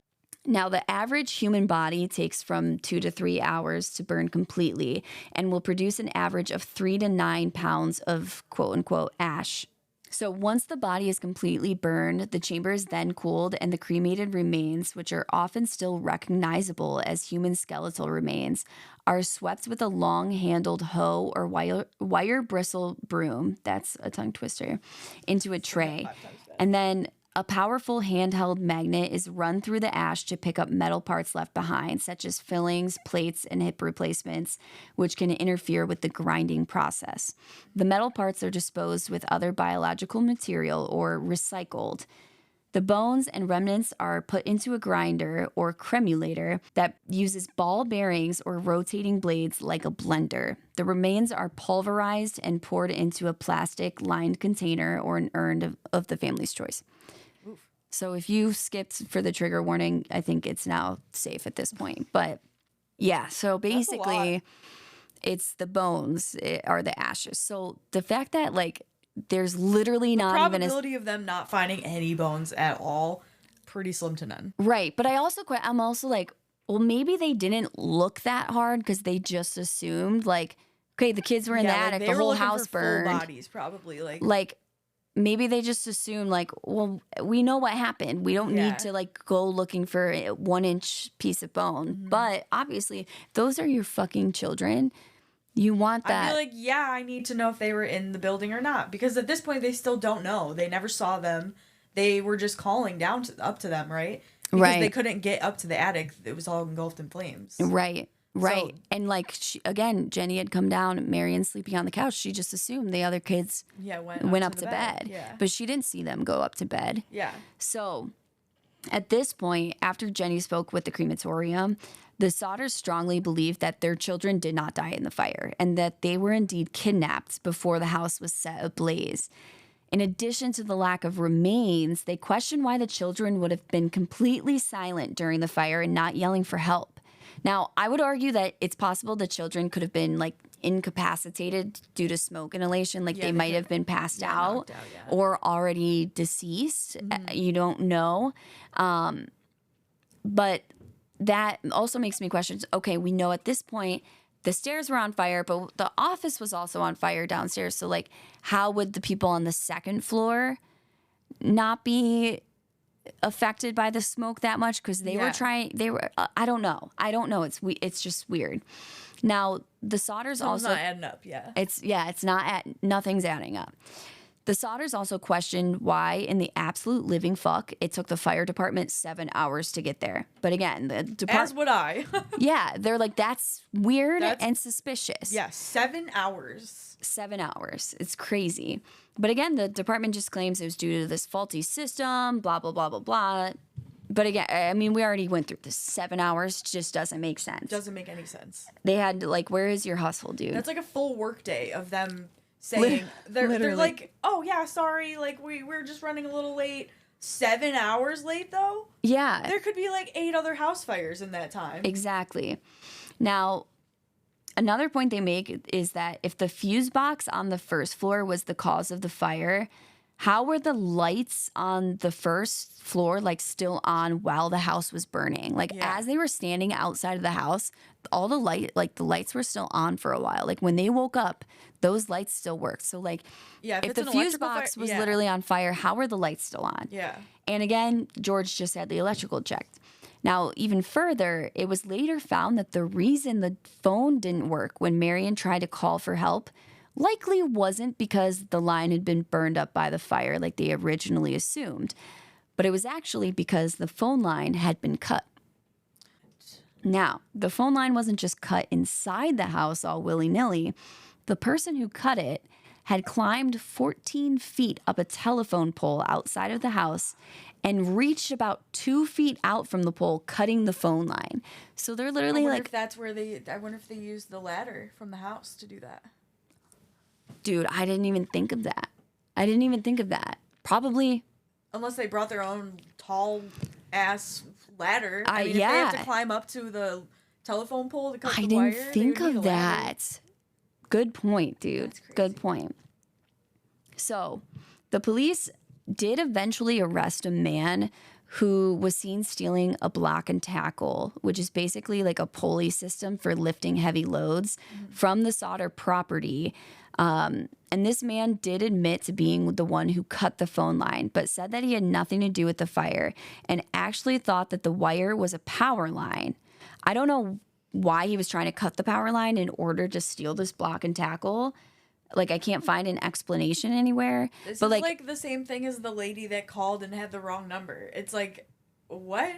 Now, the average human body takes from 2 to 3 hours to burn completely and will produce an average of 3 to 9 pounds of quote-unquote ash. So once the body is completely burned, the chamber is then cooled and the cremated remains, which are often still recognizable as human skeletal remains, are swept with a long-handled hoe or wire bristle broom, that's a tongue twister, into a tray. And then a powerful handheld magnet is run through the ash to pick up metal parts left behind, such as fillings, plates, and hip replacements, which can interfere with the grinding process. The metal parts are disposed with other biological material or recycled. The bones and remnants are put into a grinder or cremulator that uses ball bearings or rotating blades like a blender. The remains are pulverized and poured into a plastic-lined container or an urn of the family's choice. So if you skipped for the trigger warning, I think it's now safe at this point. But yeah, so basically it's the bones are the ashes. So the fact that, like, there's literally not even a probability of them not finding any bones at all, pretty slim to none. Right. But I'm also like, well, maybe they didn't look that hard because they just assumed, like, okay, the kids were in the attic, the whole house burned. Full bodies, probably. Like, maybe they just assumed, like, well, we know what happened. We don't need to, like, go looking for a 1-inch piece of bone. But obviously, those are your fucking children. You want that. I'd be like, yeah, I need to know if they were in the building or not. Because at this point, they still don't know. They never saw them. They were just calling down up to them, right? Because they couldn't get up to the attic. It was all engulfed in flames. Right. So, And like, again, Jenny had come down, Marion sleeping on the couch. She just assumed the other kids went up to bed. Yeah. But she didn't see them go up to bed. Yeah. So at this point, after Jenny spoke with the crematorium, the Sodders strongly believed that their children did not die in the fire and that they were indeed kidnapped before the house was set ablaze. In addition to the lack of remains, they questioned why the children would have been completely silent during the fire and not yelling for help. Now, I would argue that it's possible the children could have been, like, incapacitated due to smoke inhalation. Like, they might have been passed out or already deceased. You don't know. But that also makes me question, okay, we know at this point the stairs were on fire, but the office was also on fire downstairs. So, like, how would the people on the second floor not be affected by the smoke that much? Because they were trying, I don't know. It's just weird. Now, the Sodders also. It's not adding up, Nothing's adding up. The Sodders also questioned why, in the absolute living fuck, it took the fire department 7 hours to get there. But again, the department. As would I. Yeah, they're like, that's weird and suspicious. Yeah, 7 hours. 7 hours. It's crazy. But again, the department just claims it was due to this faulty system, blah, blah, blah, blah, blah. But again, I mean, we already went through this. 7 hours just doesn't make sense. Doesn't make any sense. They had, like, where is your hustle, dude? That's like a full work day of them saying, they're like, oh, yeah, sorry, like, we're just running a little late. 7 hours late, though? Yeah. There could be, like, 8 other house fires in that time. Exactly. Now, another point they make is that if the fuse box on the first floor was the cause of the fire, how were the lights on the first floor, like, still on while the house was burning? Like, as they were standing outside of the house, all the lights were still on for a while. Like, when they woke up, those lights still worked. So, like, if the fuse box was literally on fire, how were the lights still on? Yeah. And again, George just had the electrical checked. Now, even further, it was later found that the reason the phone didn't work when Marion tried to call for help likely wasn't because the line had been burned up by the fire like they originally assumed, but it was actually because the phone line had been cut. Now, the phone line wasn't just cut inside the house all willy-nilly. The person who cut it had climbed 14 feet up a telephone pole outside of the house and reached about 2 feet out from the pole, cutting the phone line. So they're literally I wonder if they used the ladder from the house to do that. Dude, I didn't even think of that. Probably. Unless they brought their own tall ass ladder. I mean, if they have to climb up to the telephone pole to cut the wire. I didn't think of that. Good point, dude. Good point. So, the police did eventually arrest a man who was seen stealing a block and tackle, which is basically like a pulley system for lifting heavy loads from the Sodder property. And this man did admit to being the one who cut the phone line, but said that he had nothing to do with the fire and actually thought that the wire was a power line. I don't know why he was trying to cut the power line in order to steal this block and tackle. Like, I can't find an explanation anywhere. This is like the same thing as the lady that called and had the wrong number. It's like, what?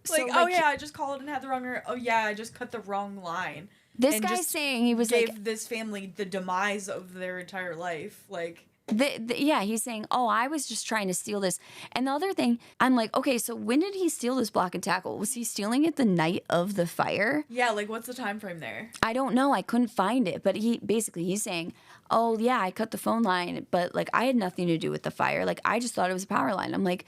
I just called and had the wrong number. Oh, yeah, I just cut the wrong line. This guy's saying he was gave this family the demise of their entire life. Like, he's saying, oh, I was just trying to steal this. And the other thing, I'm like, okay, so when did he steal this block and tackle? Was he stealing it the night of the fire? Yeah, like, what's the time frame there? I don't know. I couldn't find it. But he's saying, oh, yeah, I cut the phone line, but, like, I had nothing to do with the fire. Like, I just thought it was a power line. I'm like,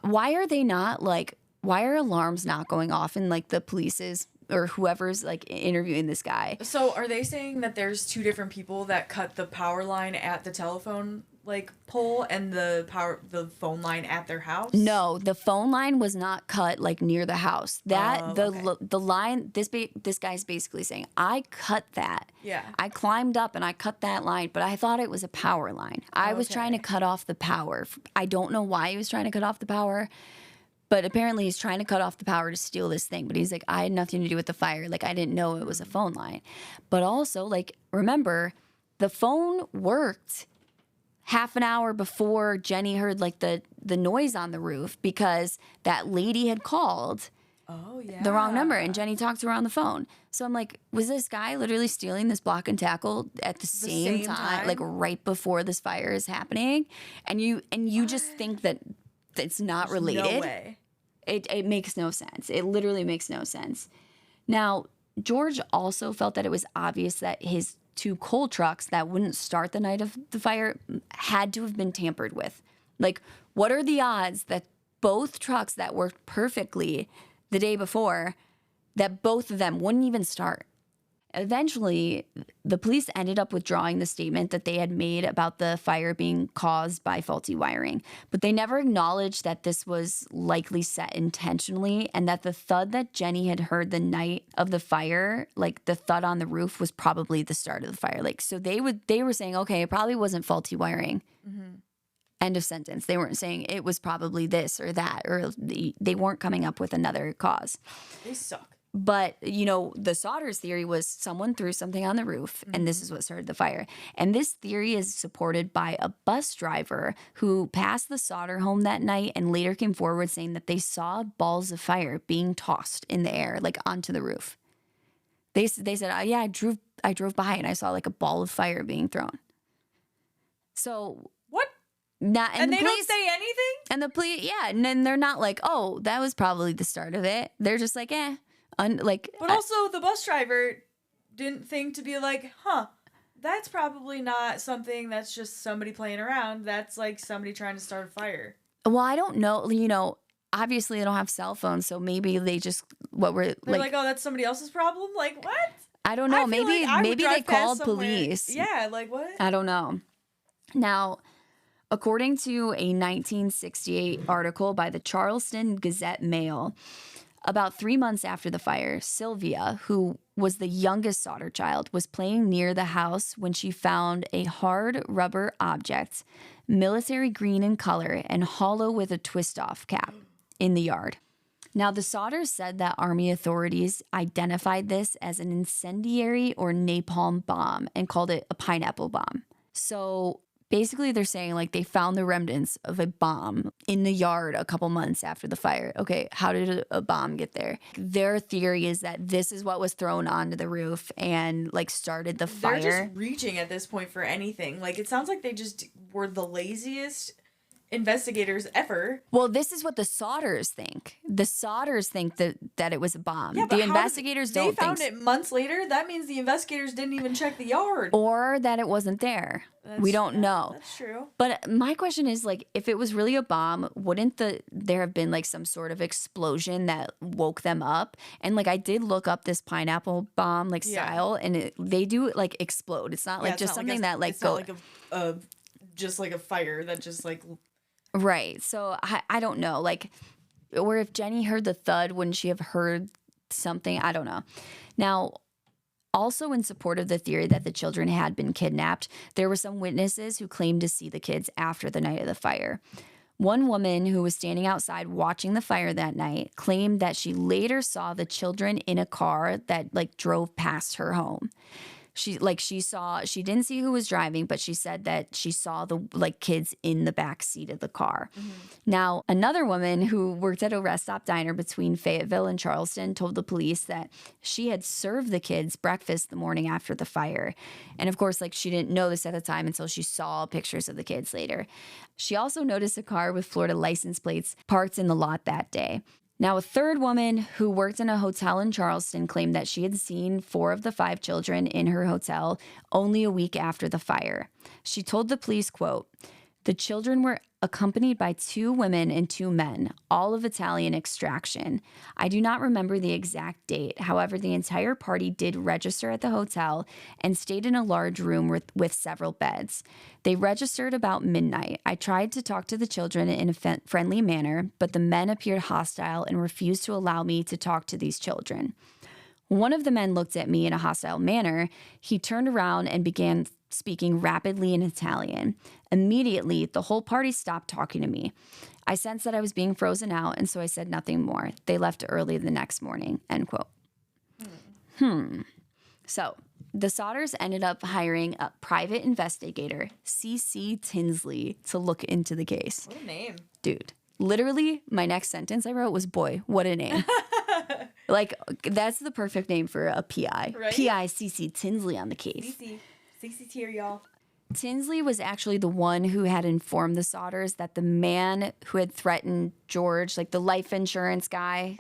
why are alarms not going off in, like, the police's or whoever's, like, interviewing this guy? So are they saying that there's two different people that cut the power line at the telephone like pole and the phone line at their house? No, the phone line was not cut like near the house. That the line. This guy's basically saying, I cut that. Yeah. I climbed up and I cut that line, but I thought it was a power line. I was trying to cut off the power. I don't know why he was trying to cut off the power, but apparently he's trying to cut off the power to steal this thing. But he's like, I had nothing to do with the fire. Like, I didn't know it was a phone line. But also, like, remember, the phone worked half an hour before Jenny heard like the noise on the roof because that lady had called the wrong number and Jenny talked to her on the phone. So I'm like, was this guy literally stealing this block and tackle at the same time, like right before this fire is happening? And you just think that it's not related? No way. It makes no sense. It literally makes no sense. Now, George also felt that it was obvious that his 2 coal trucks that wouldn't start the night of the fire had to have been tampered with. Like, what are the odds that both trucks that worked perfectly the day before, that both of them wouldn't even start? Eventually, the police ended up withdrawing the statement that they had made about the fire being caused by faulty wiring, but they never acknowledged that this was likely set intentionally and that the thud that Jenny had heard the night of the fire, like the thud on the roof, was probably the start of the fire. Like, so they were saying, okay, it probably wasn't faulty wiring. Mm-hmm. End of sentence. They weren't saying it was probably this or that, or they weren't coming up with another cause. They suck. But, you know, the Sodders theory was someone threw something on the roof and this is what started the fire. And this theory is supported by a bus driver who passed the Sodder home that night and later came forward saying that they saw balls of fire being tossed in the air, like onto the roof. They said, yeah, I drove by and I saw like a ball of fire being thrown. So what? And they don't say anything? And the police, yeah. And then they're not like, oh, that was probably the start of it. They're just like, but also the bus driver didn't think to be like, that's probably not something that's just somebody playing around. That's like somebody trying to start a fire. Well, I don't know. You know, obviously they don't have cell phones, so maybe they just They're like, oh, that's somebody else's problem? Like, what? I don't know. Maybe they called police. Yeah, like what? I don't know. Now, according to a 1968 article by the Charleston Gazette-Mail, about 3 months after the fire, Sylvia, who was the youngest Sodder child, was playing near the house when she found a hard rubber object, military green in color and hollow with a twist-off cap, in the yard. Now, the Sodders said that Army authorities identified this as an incendiary or napalm bomb and called it a pineapple bomb. So basically, they're saying like they found the remnants of a bomb in the yard a couple months after the fire. Okay, how did a bomb get there? Their theory is that this is what was thrown onto the roof and like started the fire. They're just reaching at this point for anything. Like, it sounds like they just were the laziest investigators ever. Well, this is what the Sodders think. The Sodders think that it was a bomb. Yeah, the investigators don't think. They found it months later. That means the investigators didn't even check the yard. Or that it wasn't there. We don't know. That's true. But my question is, like, if it was really a bomb, wouldn't there have been like some sort of explosion that woke them up? And like, I did look up this pineapple bomb like style, and they do like explode. It's not like just something that like go. Not like just like a fire that just like. Right. So I don't know. Like, or if Jenny heard the thud, wouldn't she have heard something? I don't know. Now, also in support of the theory that the children had been kidnapped, there were some witnesses who claimed to see the kids after the night of the fire. One woman who was standing outside watching the fire that night claimed that she later saw the children in a car that like drove past her home. She didn't see who was driving, but she said that she saw the like kids in the back seat of the car. Mm-hmm. Now, another woman who worked at a rest stop diner between Fayetteville and Charleston told the police that she had served the kids breakfast the morning after the fire. And of course, like, she didn't know this at the time until she saw pictures of the kids later. She also noticed a car with Florida license plates parked in the lot that day. Now, a third woman who worked in a hotel in Charleston claimed that she had seen 4 of the 5 children in her hotel only a week after the fire. She told the police, quote, "The children were accompanied by 2 women and 2 men, all of Italian extraction. I do not remember the exact date. However, the entire party did register at the hotel and stayed in a large room with several beds. They registered about midnight. I tried to talk to the children in a friendly manner, but the men appeared hostile and refused to allow me to talk to these children. One of the men looked at me in a hostile manner. He turned around and began speaking rapidly in Italian. Immediately, the whole party stopped talking to me. I sensed that I was being frozen out, and so I said nothing more. They left early the next morning, end quote. So the Sodders ended up hiring a private investigator, C.C. Tinsley, to look into the case. What a name. Dude, literally, my next sentence I wrote was, boy, what a name. Like, that's the perfect name for a PI. Right? PI C.C. Tinsley on the case. CC's here, y'all. Tinsley was actually the one who had informed the Sodders that the man who had threatened George, like the life insurance guy,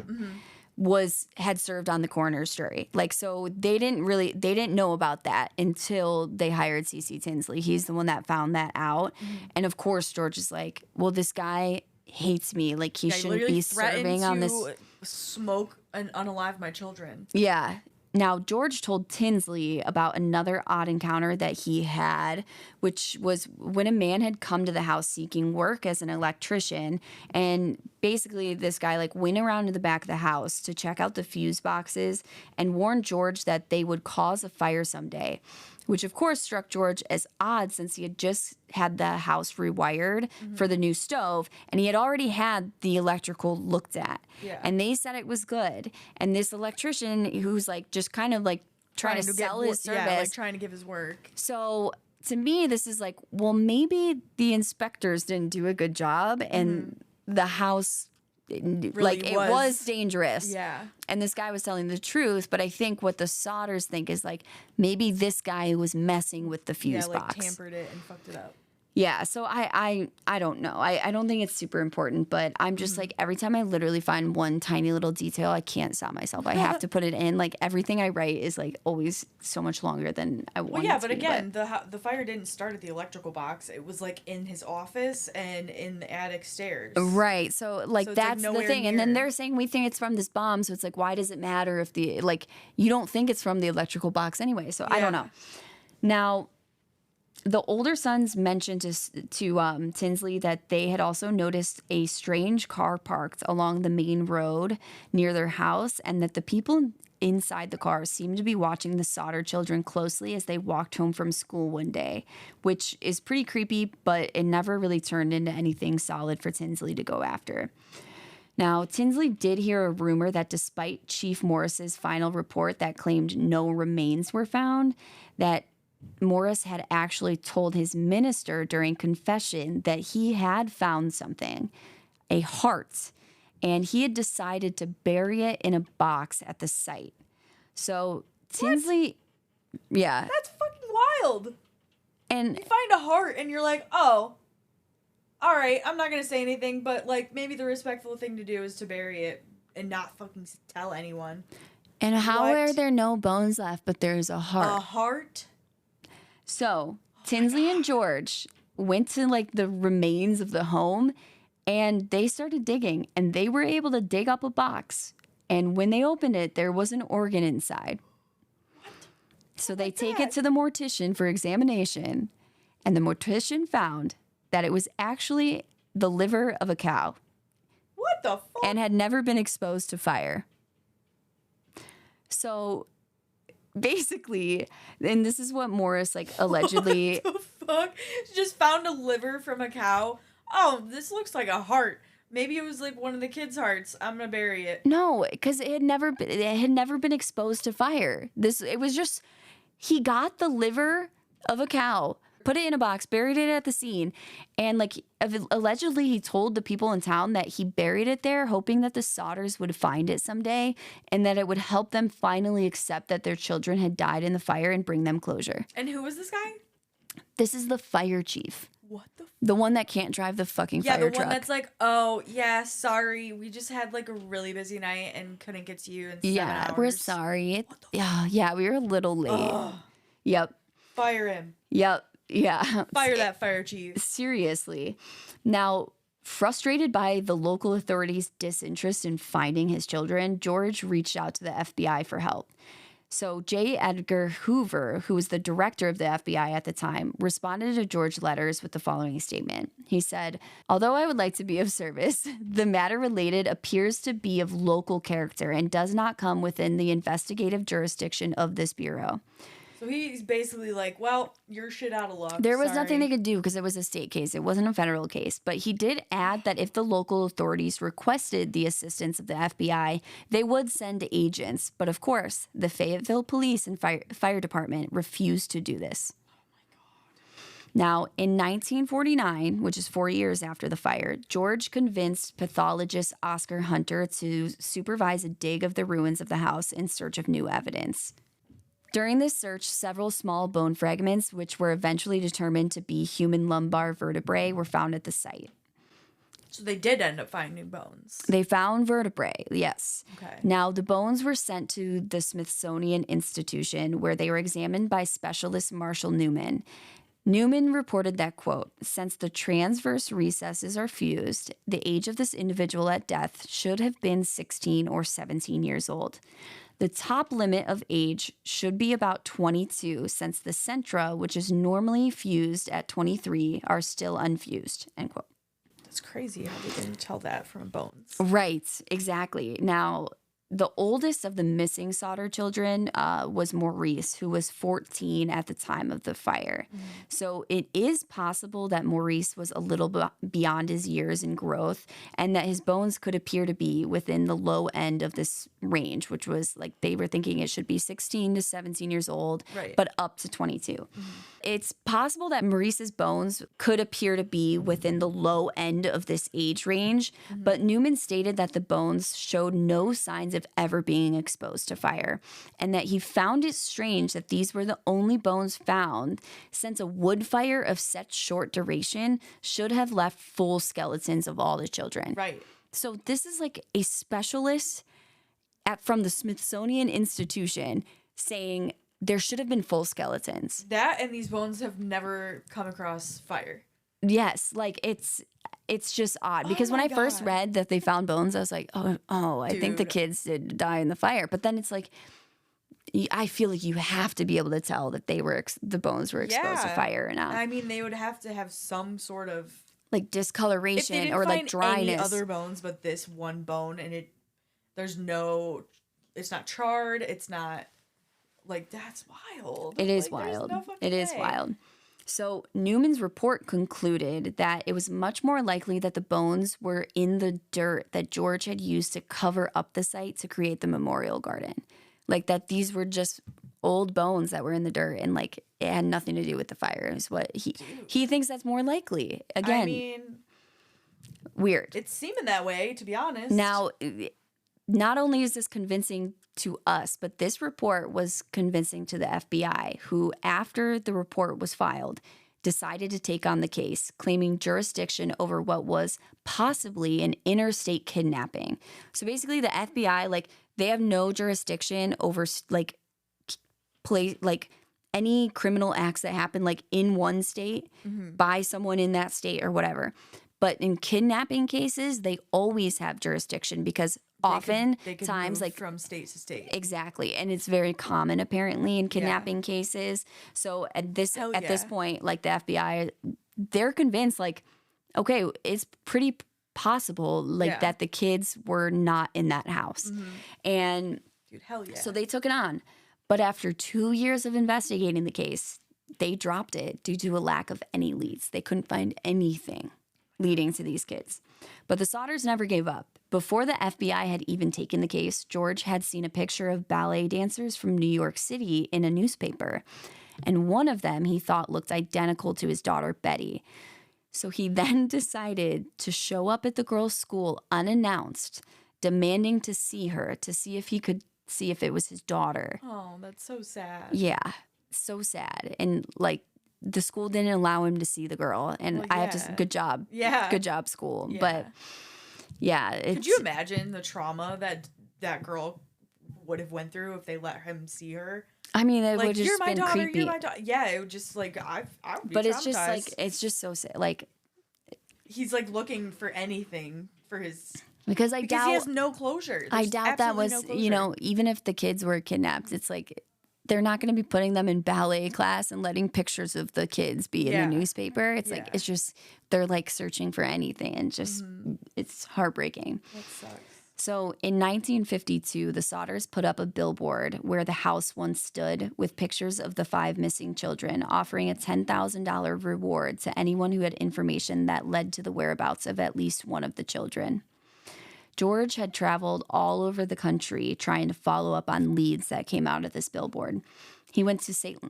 had served on the coroner's jury. Like, so they didn't know about that until they hired C.C. Tinsley. He's the one that found that out. And of course, George is like, well, this guy hates me. Like, he shouldn't be serving on this. Smoke and unalive my children. Yeah. Now, George told Tinsley about another odd encounter that he had, which was when a man had come to the house seeking work as an electrician. And basically, this guy went around to the back of the house to check out the fuse boxes and warned George that they would cause a fire someday, which of course struck George as odd since he had just had the house rewired for the new stove and he had already had the electrical looked at. Yeah. And they said it was good. And this electrician who's just kind of trying to sell his service. Yeah, trying to give his work. So to me, this is well, maybe the inspectors didn't do a good job and the house Really it was dangerous. Yeah. And this guy was telling the truth, but I think what the Sodders think is maybe this guy was messing with the fuse box. Tampered it and fucked it up. Yeah, so I don't know. I don't think it's super important, but I'm just every time I literally find one tiny little detail, I can't stop myself. I have to put it in. Everything I write is always so much longer than I want. Well, yeah, but again, the fire didn't start at the electrical box. It was in his office and in the attic stairs. Right. So that's the thing. And then they're saying we think it's from this bomb, so it's why does it matter if you don't think it's from the electrical box anyway? So I don't know. Now, the older sons mentioned to Tinsley that they had also noticed a strange car parked along the main road near their house and that the people inside the car seemed to be watching the Sodder children closely as they walked home from school one day, which is pretty creepy, but it never really turned into anything solid for Tinsley to go after. Now, Tinsley did hear a rumor that despite Chief Maurice's final report that claimed no remains were found, that Maurice had actually told his minister during confession that he had found something, a heart, and he had decided to bury it in a box at the site. So Tinsley, yeah. That's fucking wild. And you find a heart and you're like, oh, all right, I'm not going to say anything, but maybe the respectful thing to do is to bury it and not fucking tell anyone. And how are there no bones left, but there's a heart? A heart? So Tinsley and George went to the remains of the home and they started digging and they were able to dig up a box. And when they opened it, there was an organ inside. What? So they take it to the mortician for examination and the mortician found that it was actually the liver of a cow. What the fuck? And had never been exposed to fire. So basically, and this is what Maurice allegedly. What the fuck? She just found a liver from a cow. Oh, this looks like a heart. Maybe it was one of the kids' hearts. I'm gonna bury it. No, because it had never been exposed to fire. It was just he got the liver of a cow, put it in a box, buried it at the scene, and allegedly he told the people in town that he buried it there hoping that the Sodders would find it someday and that it would help them finally accept that their children had died in the fire and bring them closure. And who was this guy? This is the fire chief. What the The one that can't drive the fucking fire truck. Yeah, the one that's oh, yeah, sorry. We just had a really busy night and couldn't get to you in 7 hours. We're sorry. Yeah, we were a little late. Ugh. Yep. Fire him. Yep. Yeah. Fire that fire chief. Seriously. Now, frustrated by the local authorities' disinterest in finding his children, George reached out to the FBI for help. So J. Edgar Hoover, who was the director of the FBI at the time, responded to George's letters with the following statement. He said, "Although I would like to be of service, the matter related appears to be of local character and does not come within the investigative jurisdiction of this bureau." So he's basically like, well, you're shit out of luck. There was Sorry. nothing they could do because it was a state case. It wasn't a federal case. But he did add that if the local authorities requested the assistance of the FBI, they would send agents. But of course, the Fayetteville Police and Fire Department refused to do this. Now, in 1949, which is 4 years after the fire, George convinced pathologist Oscar Hunter to supervise a dig of the ruins of the house in search of new evidence. During this search, several small bone fragments, which were eventually determined to be human lumbar vertebrae, were found at the site. So they did end up finding bones. They found vertebrae, yes. Okay. Now, the bones were sent to the Smithsonian Institution, where they were examined by specialist Marshall Newman. Newman reported that, quote, "Since the transverse recesses are fused, the age of this individual at death should have been 16 or 17 years old. The top limit of age should be about 22, since the centra, which is normally fused at 23, are still unfused," end quote. That's crazy how they didn't tell that from bones. Right, exactly. Now, the oldest of the missing Sodder children was Maurice, who was 14 at the time of the fire. So it is possible that Maurice was a little beyond his years in growth and that his bones could appear to be within the low end of this range, which was like they were thinking it should be 16 to 17 years old, Right. but up to 22. It's possible that Maurice's bones could appear to be within the low end of this age range, but Newman stated that the bones showed no signs of ever being exposed to fire, and that he found it strange that these were the only bones found, since a wood fire of such short duration should have left full skeletons of all the children. Right. So this is like a specialist from the Smithsonian Institution saying there should have been full skeletons. That and these bones have never come across fire. Yes, like it's just odd because when my I first God. read that they found bones, I was like, oh, I think the Dude. kids did die in the fire. But then it's like, I feel like you have to be able to tell that they were the bones were exposed to Yeah. fire or not, I mean, they would have to have some sort of like if they discoloration didn't or like find dryness. any other bones but this one bone, and it's not charred. It's not like that's wild. It is Like, there's wild. no fucking It is way. wild. So Newman's report concluded that it was much more likely that the bones were in the dirt that George had used to cover up the site to create the memorial garden. Like that these were just old bones that were in the dirt and like it had nothing to do with the fire is what he thinks that's more likely. Again, I mean, weird. it's seeming that way, to be honest. Now, not only is this convincing to us, but this report was convincing to the FBI, who, after the report was filed, decided to take on the case, claiming jurisdiction over what was possibly an interstate kidnapping. So basically, the FBI, like, they have no jurisdiction over, like, any criminal acts that happen, like, in one state by someone in that state or whatever. But in kidnapping cases, they always have jurisdiction because they could times move like from state to state. exactly, and it's very common apparently in kidnapping cases. So at this point, like the FBI, they're convinced like, okay, it's pretty possible like that the kids were not in that house, and Dude, hell yeah. so they took it on. But after 2 years of investigating the case, they dropped it due to a lack of any leads. They couldn't find anything leading to these kids. But the Sodders never gave up. Before the FBI had even taken the case, George had seen a picture of ballet dancers from New York City in a newspaper. And one of them he thought looked identical to his daughter, Betty. So he then decided to show up at the girls' school unannounced, demanding to see her, to see if he could see if it was his daughter. Oh, that's so sad. Yeah, so sad. And like the school didn't allow him to see the girl. And Well, I have to, good job. Yeah. Good job, school. Yeah. But yeah. Could you imagine the trauma that girl would have went through if they let him see her? I mean, it Like, would just you're my been daughter, creepy. you're my daughter. Yeah, it would just like I would be But traumatized. it's just so sad. Like, He's like looking for anything for his because I because doubt he has no closure. I There's doubt that absolutely was, no you closure. know, even if the kids were kidnapped, it's like they're not going to be putting them in ballet class and letting pictures of the kids be in Yeah. the newspaper. It's like, Yeah. it's just, they're like searching for anything and just, it's heartbreaking. That sucks. So in 1952, the Sodders put up a billboard where the house once stood with pictures of the 5 missing children, offering a $10,000 reward to anyone who had information that led to the whereabouts of at least one of the children. George had traveled all over the country trying to follow up on leads that came out of this billboard. He went to St.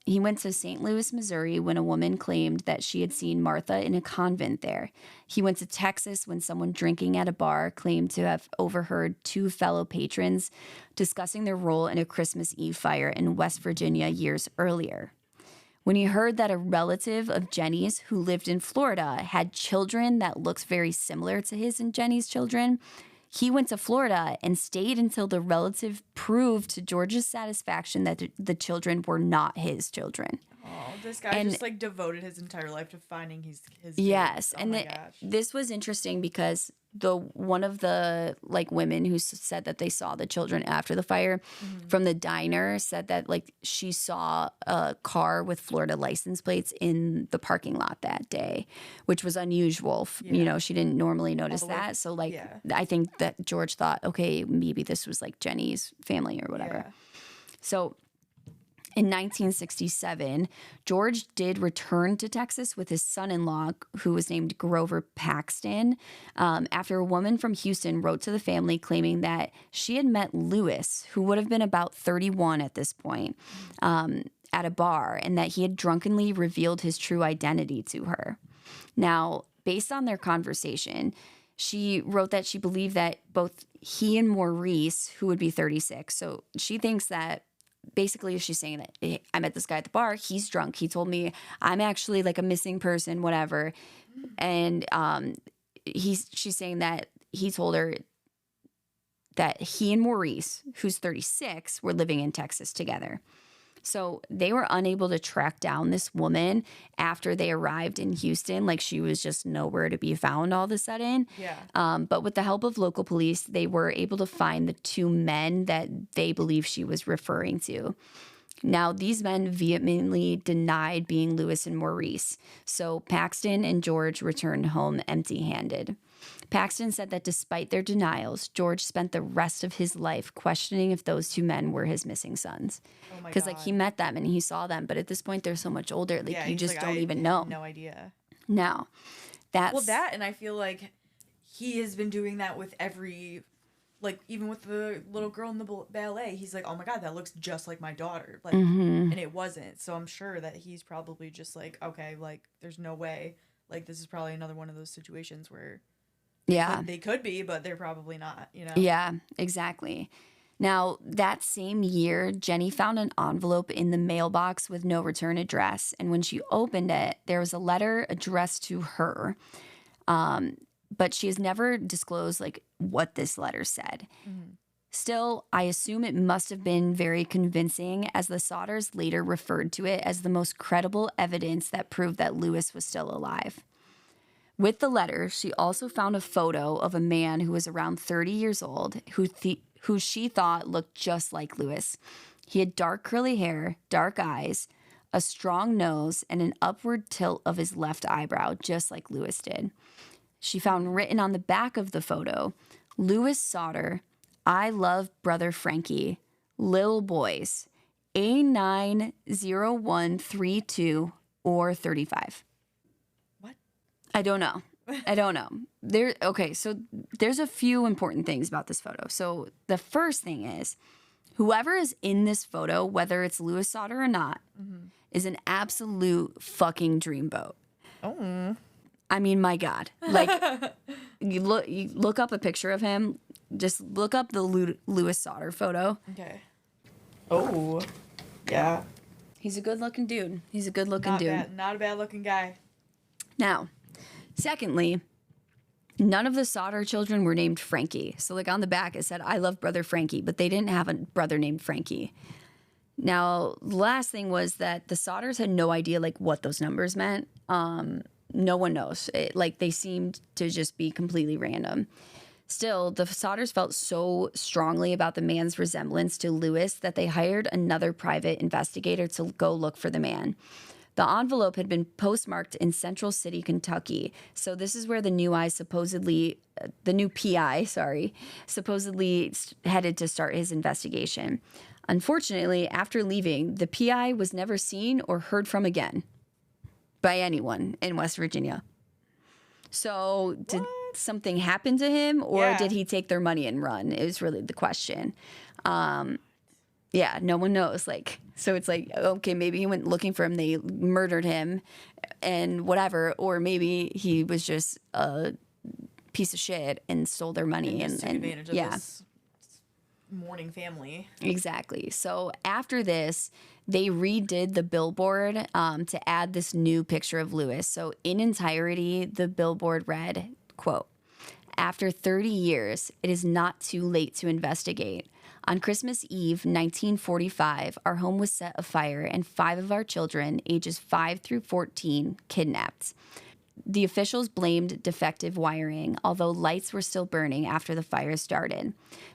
Louis, Missouri, when a woman claimed that she had seen Martha in a convent there. He went to Texas when someone drinking at a bar claimed to have overheard 2 fellow patrons discussing their role in a Christmas Eve fire in West Virginia years earlier. When he heard that a relative of Jenny's who lived in Florida had children that looked very similar to his and Jenny's children, he went to Florida and stayed until the relative proved to George's satisfaction that the children were not his children. Oh, this guy just like devoted his entire life to finding his kids. Yes, Oh and my gosh. this was interesting because one of the like women who said that they saw the children after the fire from the diner said that like she saw a car with Florida license plates in the parking lot that day, which was unusual. You know, she didn't normally notice that. So like, I think that George thought, okay, maybe this was like Jenny's family or whatever. Yeah. So in 1967, George did return to Texas with his son-in-law, who was named Grover Paxton, after a woman from Houston wrote to the family claiming that she had met Lewis, who would have been about 31 at this point, at a bar, and that he had drunkenly revealed his true identity to her. Now, based on their conversation, she wrote that she believed that both he and Maurice, who would be 36, so she thinks that basically she's saying that, hey, I met this guy at the bar. He's drunk. He told me I'm actually like a missing person, whatever. And she's saying that he told her that he and Maurice, who's 36, were living in Texas together. So they were unable to track down this woman after they arrived in Houston. Like, she was just nowhere to be found all of a sudden. Yeah. But with the help of local police, they were able to find the 2 men that they believe she was referring to. Now, these men vehemently denied being Lewis and Maurice. So Paxton and George returned home empty-handed. Paxton said that despite their denials, George spent the rest of his life questioning if those 2 men were his missing sons. Oh my Because like he met them and he saw them, but at this point they're so much older, like you he's just like, don't I even have know. No idea. No, that's And I feel like he has been doing that with every, like even with the little girl in the ballet. He's like, oh my god, that looks just like my daughter, like, and it wasn't. So I'm sure that he's probably just like, okay, like there's no way, like this is probably another one of those situations where. Yeah. They could be, but they're probably not, you know? Yeah, exactly. Now, that same year, Jenny found an envelope in the mailbox with no return address. And when she opened it, there was a letter addressed to her. But she has never disclosed, like, what this letter said. Still, I assume it must have been very convincing, as the Sodders later referred to it as the most credible evidence that proved that Lewis was still alive. With the letter, she also found a photo of a man who was around 30 years old who she thought looked just like Lewis. He had dark curly hair, dark eyes, a strong nose, and an upward tilt of his left eyebrow, just like Lewis did. She found written on the back of the photo, Lewis Sodder, I love brother Frankie, Lil Boys, A90132 or 35. I don't know. Okay, so there's a few important things about this photo. So the first thing is, whoever is in this photo, whether it's Lewis Sodder or not, is an absolute fucking dreamboat. Oh. I mean, my God. Like, you look up a picture of him. Just look up the Lewis Sodder photo. Okay. Oh. Yeah. He's a good-looking dude. Not a bad-looking guy. Now, secondly, none of the Sodder children were named Frankie. So, like, on the back, it said, I love brother Frankie, but they didn't have a brother named Frankie. Now, the last thing was that the Sodders had no idea like what those numbers meant. No one knows. They seemed to just be completely random. Still, the Sodders felt so strongly about the man's resemblance to Lewis that they hired another private investigator to go look for the man. The envelope had been postmarked in Central City, Kentucky. So this is where the new PI, supposedly headed to start his investigation. Unfortunately, after leaving, the PI was never seen or heard from again by anyone in West Virginia. So did something happen to him, or did he take their money and run? It was really the question. Yeah, no one knows. So it's like, okay, maybe he went looking for him, they murdered him and whatever, or maybe he was just a piece of shit and stole their money and took advantage of this mourning family. Exactly. So after this, they redid the billboard to add this new picture of Lewis. So in entirety, the billboard read, quote, "After 30 years, it is not too late to investigate. On Christmas Eve, 1945, our home was set afire and 5 of our children, ages 5 through 14, kidnapped. The officials blamed defective wiring, although lights were still burning after the fire started.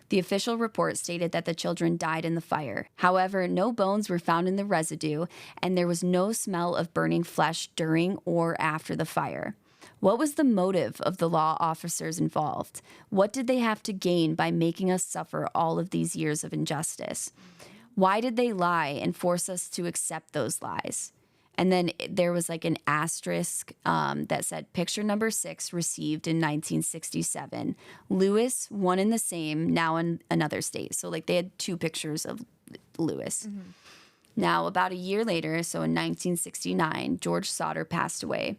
The official report stated that the children died in the fire. However, no bones were found in the residue, and there was no smell of burning flesh during or after the fire. What was the motive of the law officers involved? What did they have to gain by making us suffer all of these years of injustice? Why did they lie and force us to accept those lies?" And then there was like an asterisk that said picture number 6 received in 1967. Lewis, one in the same, now in another state. So like they had 2 pictures of Lewis. Mm-hmm. Now, about a year later, so in 1969, George Sodder passed away.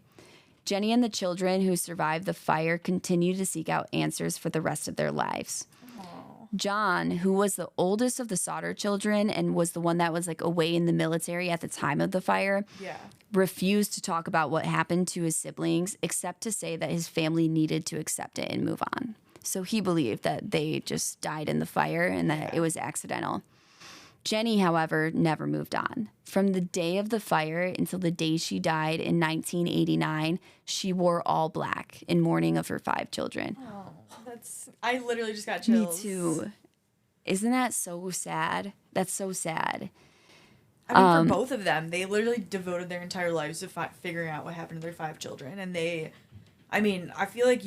Jenny and the children who survived the fire continued to seek out answers for the rest of their lives. John, who was the oldest of the Sodder children and was the one that was like away in the military at the time of the fire, refused to talk about what happened to his siblings, except to say that his family needed to accept it and move on. So he believed that they just died in the fire and that it was accidental. Jenny, however, never moved on. From the day of the fire until the day she died in 1989, she wore all black in mourning of her 5 children. Oh, I literally just got chills. Me too. Isn't that so sad? That's so sad. I mean, for both of them, they literally devoted their entire lives to figuring out what happened to their 5 children. And I feel like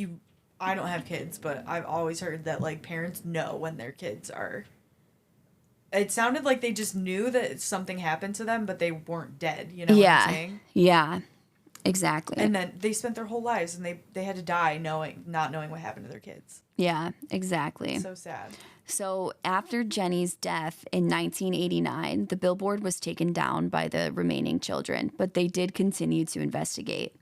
I don't have kids, but I've always heard that, like, parents know when their kids are... It sounded like they just knew that something happened to them, but they weren't dead. You know what I'm saying? Yeah, exactly. And then they spent their whole lives, and they had to die not knowing what happened to their kids. Yeah, exactly. So sad. So after Jenny's death in 1989, the billboard was taken down by the remaining children, but they did continue to investigate.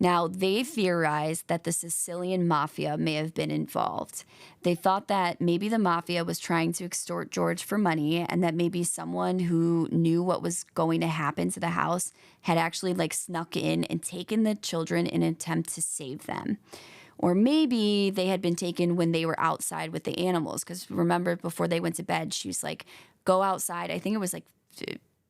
Now, they theorized that the Sicilian mafia may have been involved. They thought that maybe the mafia was trying to extort George for money and that maybe someone who knew what was going to happen to the house had actually like snuck in and taken the children in an attempt to save them. Or maybe they had been taken when they were outside with the animals. Because remember, before they went to bed, she was like, go outside. I think it was like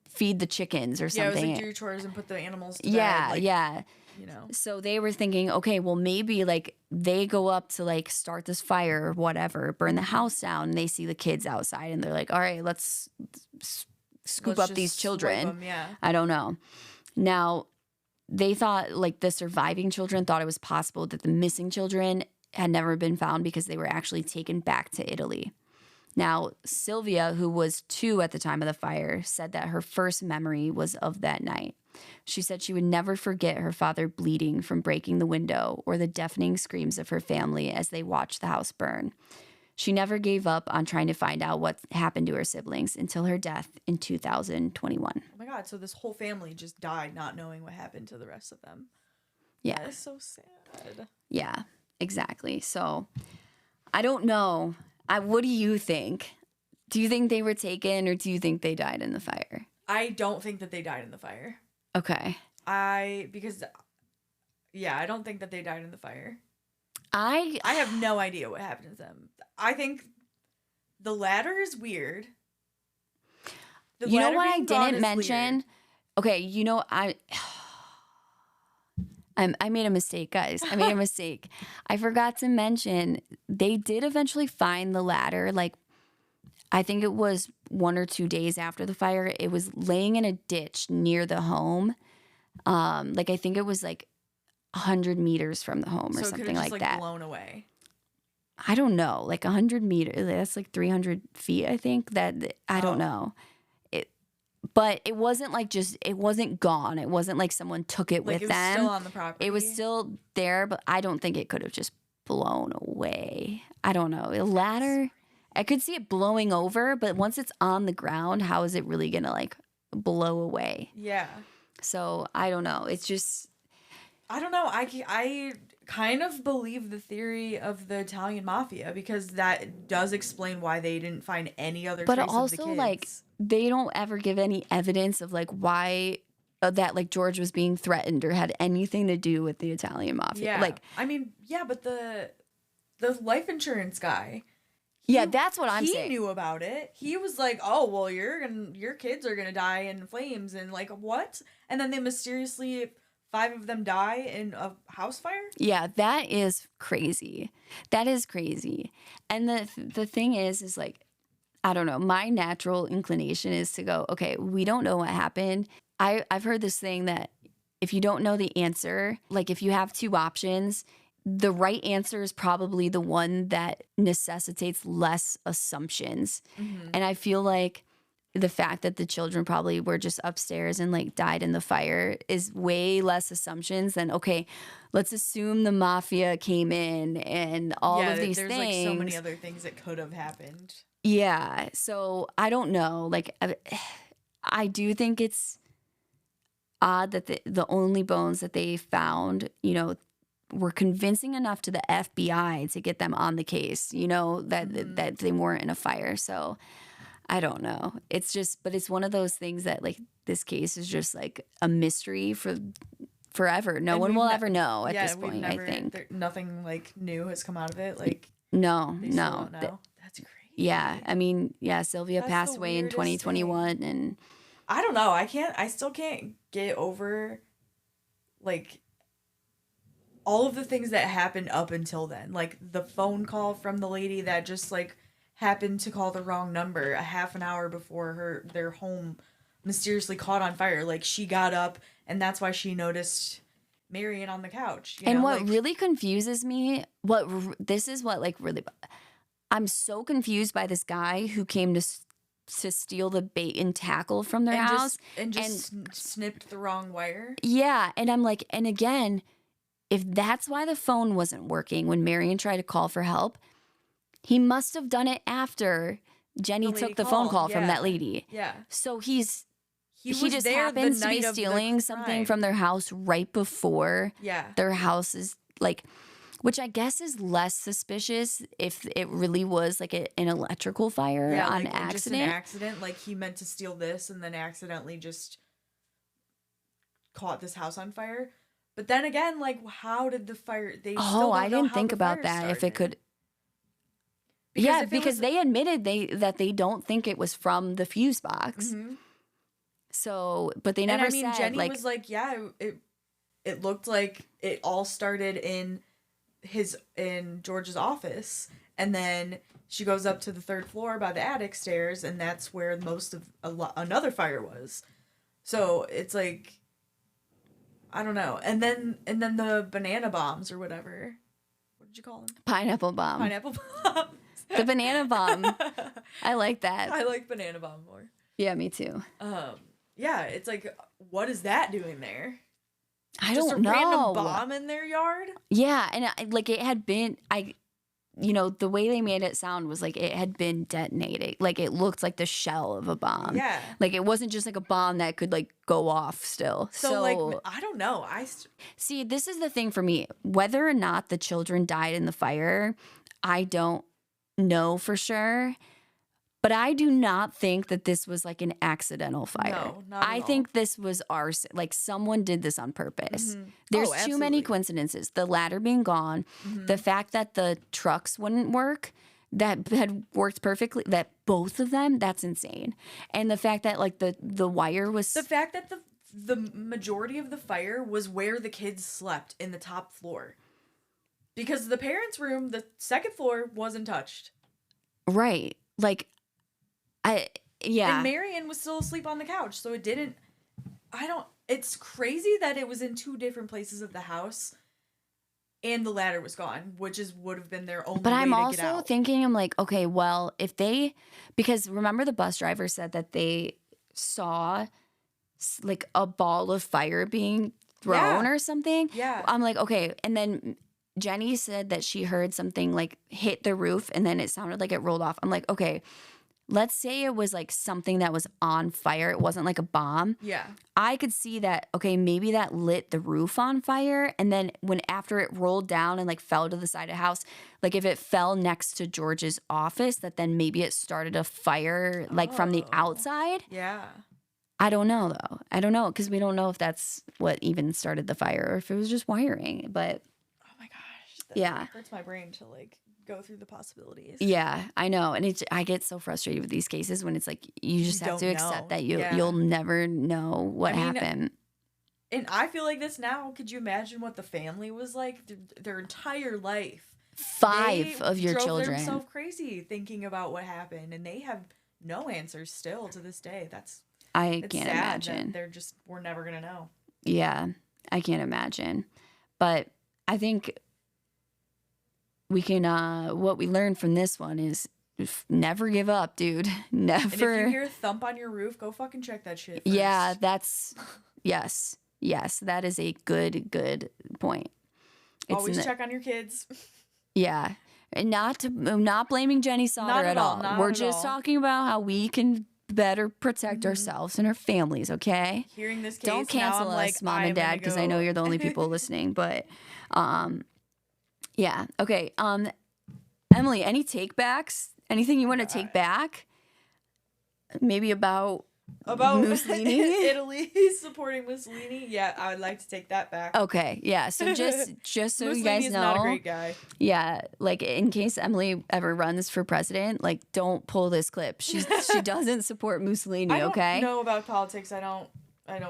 feed the chickens or something. Yeah, it was like do your chores and put the animals to bed. Like, yeah. You know. So they were thinking, okay, well, maybe like they go up to like start this fire or whatever, burn the house down, and they see the kids outside and they're like, all right, let's scoop up these children. Them, yeah. I don't know. Now, they thought like the surviving children thought it was possible that the missing children had never been found because they were actually taken back to Italy. Now, Sylvia, who was 2 at the time of the fire, said that her first memory was of that night. She said she would never forget her father bleeding from breaking the window or the deafening screams of her family as they watched the house burn. She never gave up on trying to find out what happened to her siblings until her death in 2021. Oh my God, so this whole family just died not knowing what happened to the rest of them. Yeah. That is so sad. Yeah, exactly. So, I don't know. What do you think? Do you think they were taken or do you think they died in the fire? I don't think that they died in the fire. Okay. I don't think that they died in the fire. I have no idea what happened to them. I think the latter is weird. The You know ladder what I being gone didn't is mention? weird. Okay, you know, I made a mistake, guys. I made a mistake. I forgot to mention they did eventually find the ladder. Like, I think it was 1 or 2 days after the fire. It was laying in a ditch near the home. Like, I think it was like 100 meters from the home or So it something could've just, like that. blown away. I don't know, like 100 meters. That's like 300 feet, I think. I don't know. But it wasn't like it wasn't gone. It wasn't like someone took it with It was them. still on the property. It was still there, but I don't think it could have just blown away. I don't know. A ladder, I could see it blowing over, but once it's on the ground, how is it really going to like blow away? Yeah. So I don't know. It's just, I don't know. I kind of believe the theory of the Italian mafia because that does explain why they didn't find any other but trace of the also kids. like they don't ever give any evidence of like why that like George was being threatened or had anything to do with the Italian mafia. Yeah. Like, I mean, yeah, but the life insurance guy. yeah, that's what I'm saying. He knew about it. He was like, "Oh, well, your kids are gonna die in flames," and like what? And then they mysteriously 5 of them die in a house fire. Yeah, that is crazy. That is crazy. And the thing is like, I don't know. My natural inclination is to go, okay, we don't know what happened. I've heard this thing that if you don't know the answer, like if you have 2 options, the right answer is probably the one that necessitates less assumptions. Mm-hmm. And I feel like the fact that the children probably were just upstairs and like died in the fire is way less assumptions than, okay, let's assume the mafia came in and all of these there's things. like so many other things that could have happened. Yeah. So I don't know. Like, I do think it's odd that the only bones that they found, you know, were convincing enough to the FBI to get them on the case, you know, that they weren't in a fire. So I don't know. It's just, but it's one of those things that like this case is just like a mystery for forever. No one will ever know at this point, I think. Nothing like new has come out of it. Like, no. they still don't know. That's crazy. Yeah. I mean, yeah, Sylvia passed away in 2021 thing. and I don't know. I still can't get over like all of the things that happened up until then. Like the phone call from the lady that just like happened to call the wrong number a half an hour before their home mysteriously caught on fire. Like she got up and that's why she noticed Marion on the couch. And what really confuses me, this is what like really, I'm so confused by this guy who came to steal the bait and tackle from their house and snipped the wrong wire. Yeah, and I'm like, and again, if that's why the phone wasn't working when Marion tried to call for help, he must have done it after Jenny took the phone call from that lady. Yeah. So he just there happens the to be night of the stealing something crime. from their house right before their house is like, which I guess is less suspicious if it really was like an electrical fire on accident. Just an accident. Like he meant to steal this and then accidentally just caught this house on fire. But then again, like how did the fire? They still don't I know didn't how think the about fire that. started. If it could. Because they admitted that they don't think it was from the fuse box. Mm-hmm. So, but they never said Jenny like. was like, yeah, it looked like it all started in George's office, and then she goes up to the 3rd floor by the attic stairs, and that's where most of another fire was. So it's like, I don't know. And then the banana bombs or whatever. What did you call them? Pineapple bomb. Pineapple bombs. The banana bomb. I like that. I like banana bomb more. Yeah, me too. Yeah, it's like, what is that doing there? I Just don't know. Just a random bomb in their yard? Yeah, and like it had been, the way they made it sound was like it had been detonated. Like it looked like the shell of a bomb. Yeah. Like it wasn't just like a bomb that could like go off still. So like, I don't know. See, this is the thing for me. Whether or not the children died in the fire, I don't know for sure. But I do not think that this was like an accidental fire. No, not at all. I think this was arson. Like someone did this on purpose. Mm-hmm. There's too absolutely. many coincidences. The ladder being gone, the fact that the trucks wouldn't work, that had worked perfectly, that both of them, that's insane. And the fact that like the wire was The fact that the majority of the fire was where the kids slept in the top floor. Because the parents' room, the second floor, wasn't touched. right. Like And Marion was still asleep on the couch, so it didn't... It's crazy that it was in two different places of the house, and the ladder was gone, which would have been their only But way I'm to get also out. thinking, I'm like, okay, well, because remember the bus driver said that they saw like a ball of fire being thrown or something. Yeah. I'm like, okay. And then Jenny said that she heard something like hit the roof and then it sounded like it rolled off. I'm like, okay, let's say it was like something that was on fire. It wasn't like a bomb. Yeah. I could see that, okay, maybe that lit the roof on fire. And then after it rolled down and like fell to the side of the house, like if it fell next to George's office, that then maybe it started a fire like from the outside. Yeah. I don't know though. I don't know because we don't know if that's what even started the fire or if it was just wiring. But oh my gosh. That hurts my brain to like go through the possibilities. Yeah, I know. And I get so frustrated with these cases when it's like you just have to accept that you'll never know what happened. And I feel like this now. Could you imagine what the family was like their entire life? 5 of your drove children. themselves crazy thinking about what happened, and they have no answers still to this day. I it's can't sad imagine. That we're never gonna know. Yeah, I can't imagine. But I think we can. What we learned from this one is never give up, dude. Never. And if you hear a thump on your roof, go fucking check that shit first. Yeah, that's yes. That is a good point. Always check on your kids. Yeah, and not blaming Jenny Sodder at all. We're just talking about how we can better protect ourselves and our families. Okay. Hearing this case, don't cancel us, like, mom and dad, because I know you're the only people listening. But, yeah. Okay. Emily, any take backs? Anything you want to take back? Maybe about Mussolini? Italy supporting Mussolini. Yeah, I would like to take that back. Okay, yeah. So just so you guys know, not a great guy. Yeah, like in case Emily ever runs for president, like don't pull this clip. She doesn't support Mussolini. Okay. I don't know about politics. I don't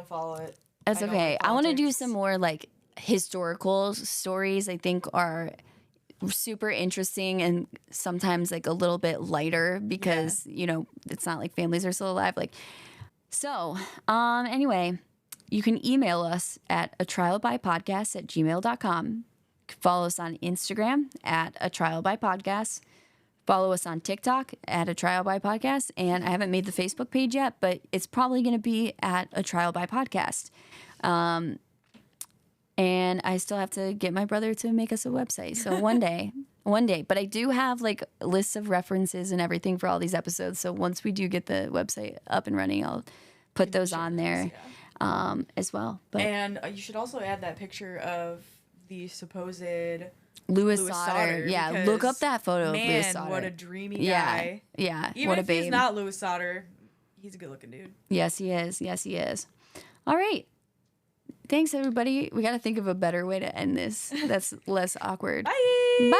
follow it. That's okay. I want to do some more like historical stories. I think are super interesting and sometimes like a little bit lighter because it's not like families are still alive. Like. So, anyway, you can email us at atrialbypodcast@gmail.com. Follow us on Instagram at atrialbypodcast. Follow us on TikTok at atrialbypodcast. And I haven't made the Facebook page yet, but it's probably going to be at atrialbypodcast. And I still have to get my brother to make us a website. So one day. But I do have like lists of references and everything for all these episodes. So once we do get the website up and running, I'll put those on there as well. But and you should also add that picture of the supposed Louis Sodder. Yeah, look up that photo of Louis Sodder. What a dreamy guy. Yeah. Even what a if babe. he's not Louis Sodder, he's a good looking dude. Yes, he is. All right. Thanks, everybody. We got to think of a better way to end this. That's less awkward. Bye. Bye.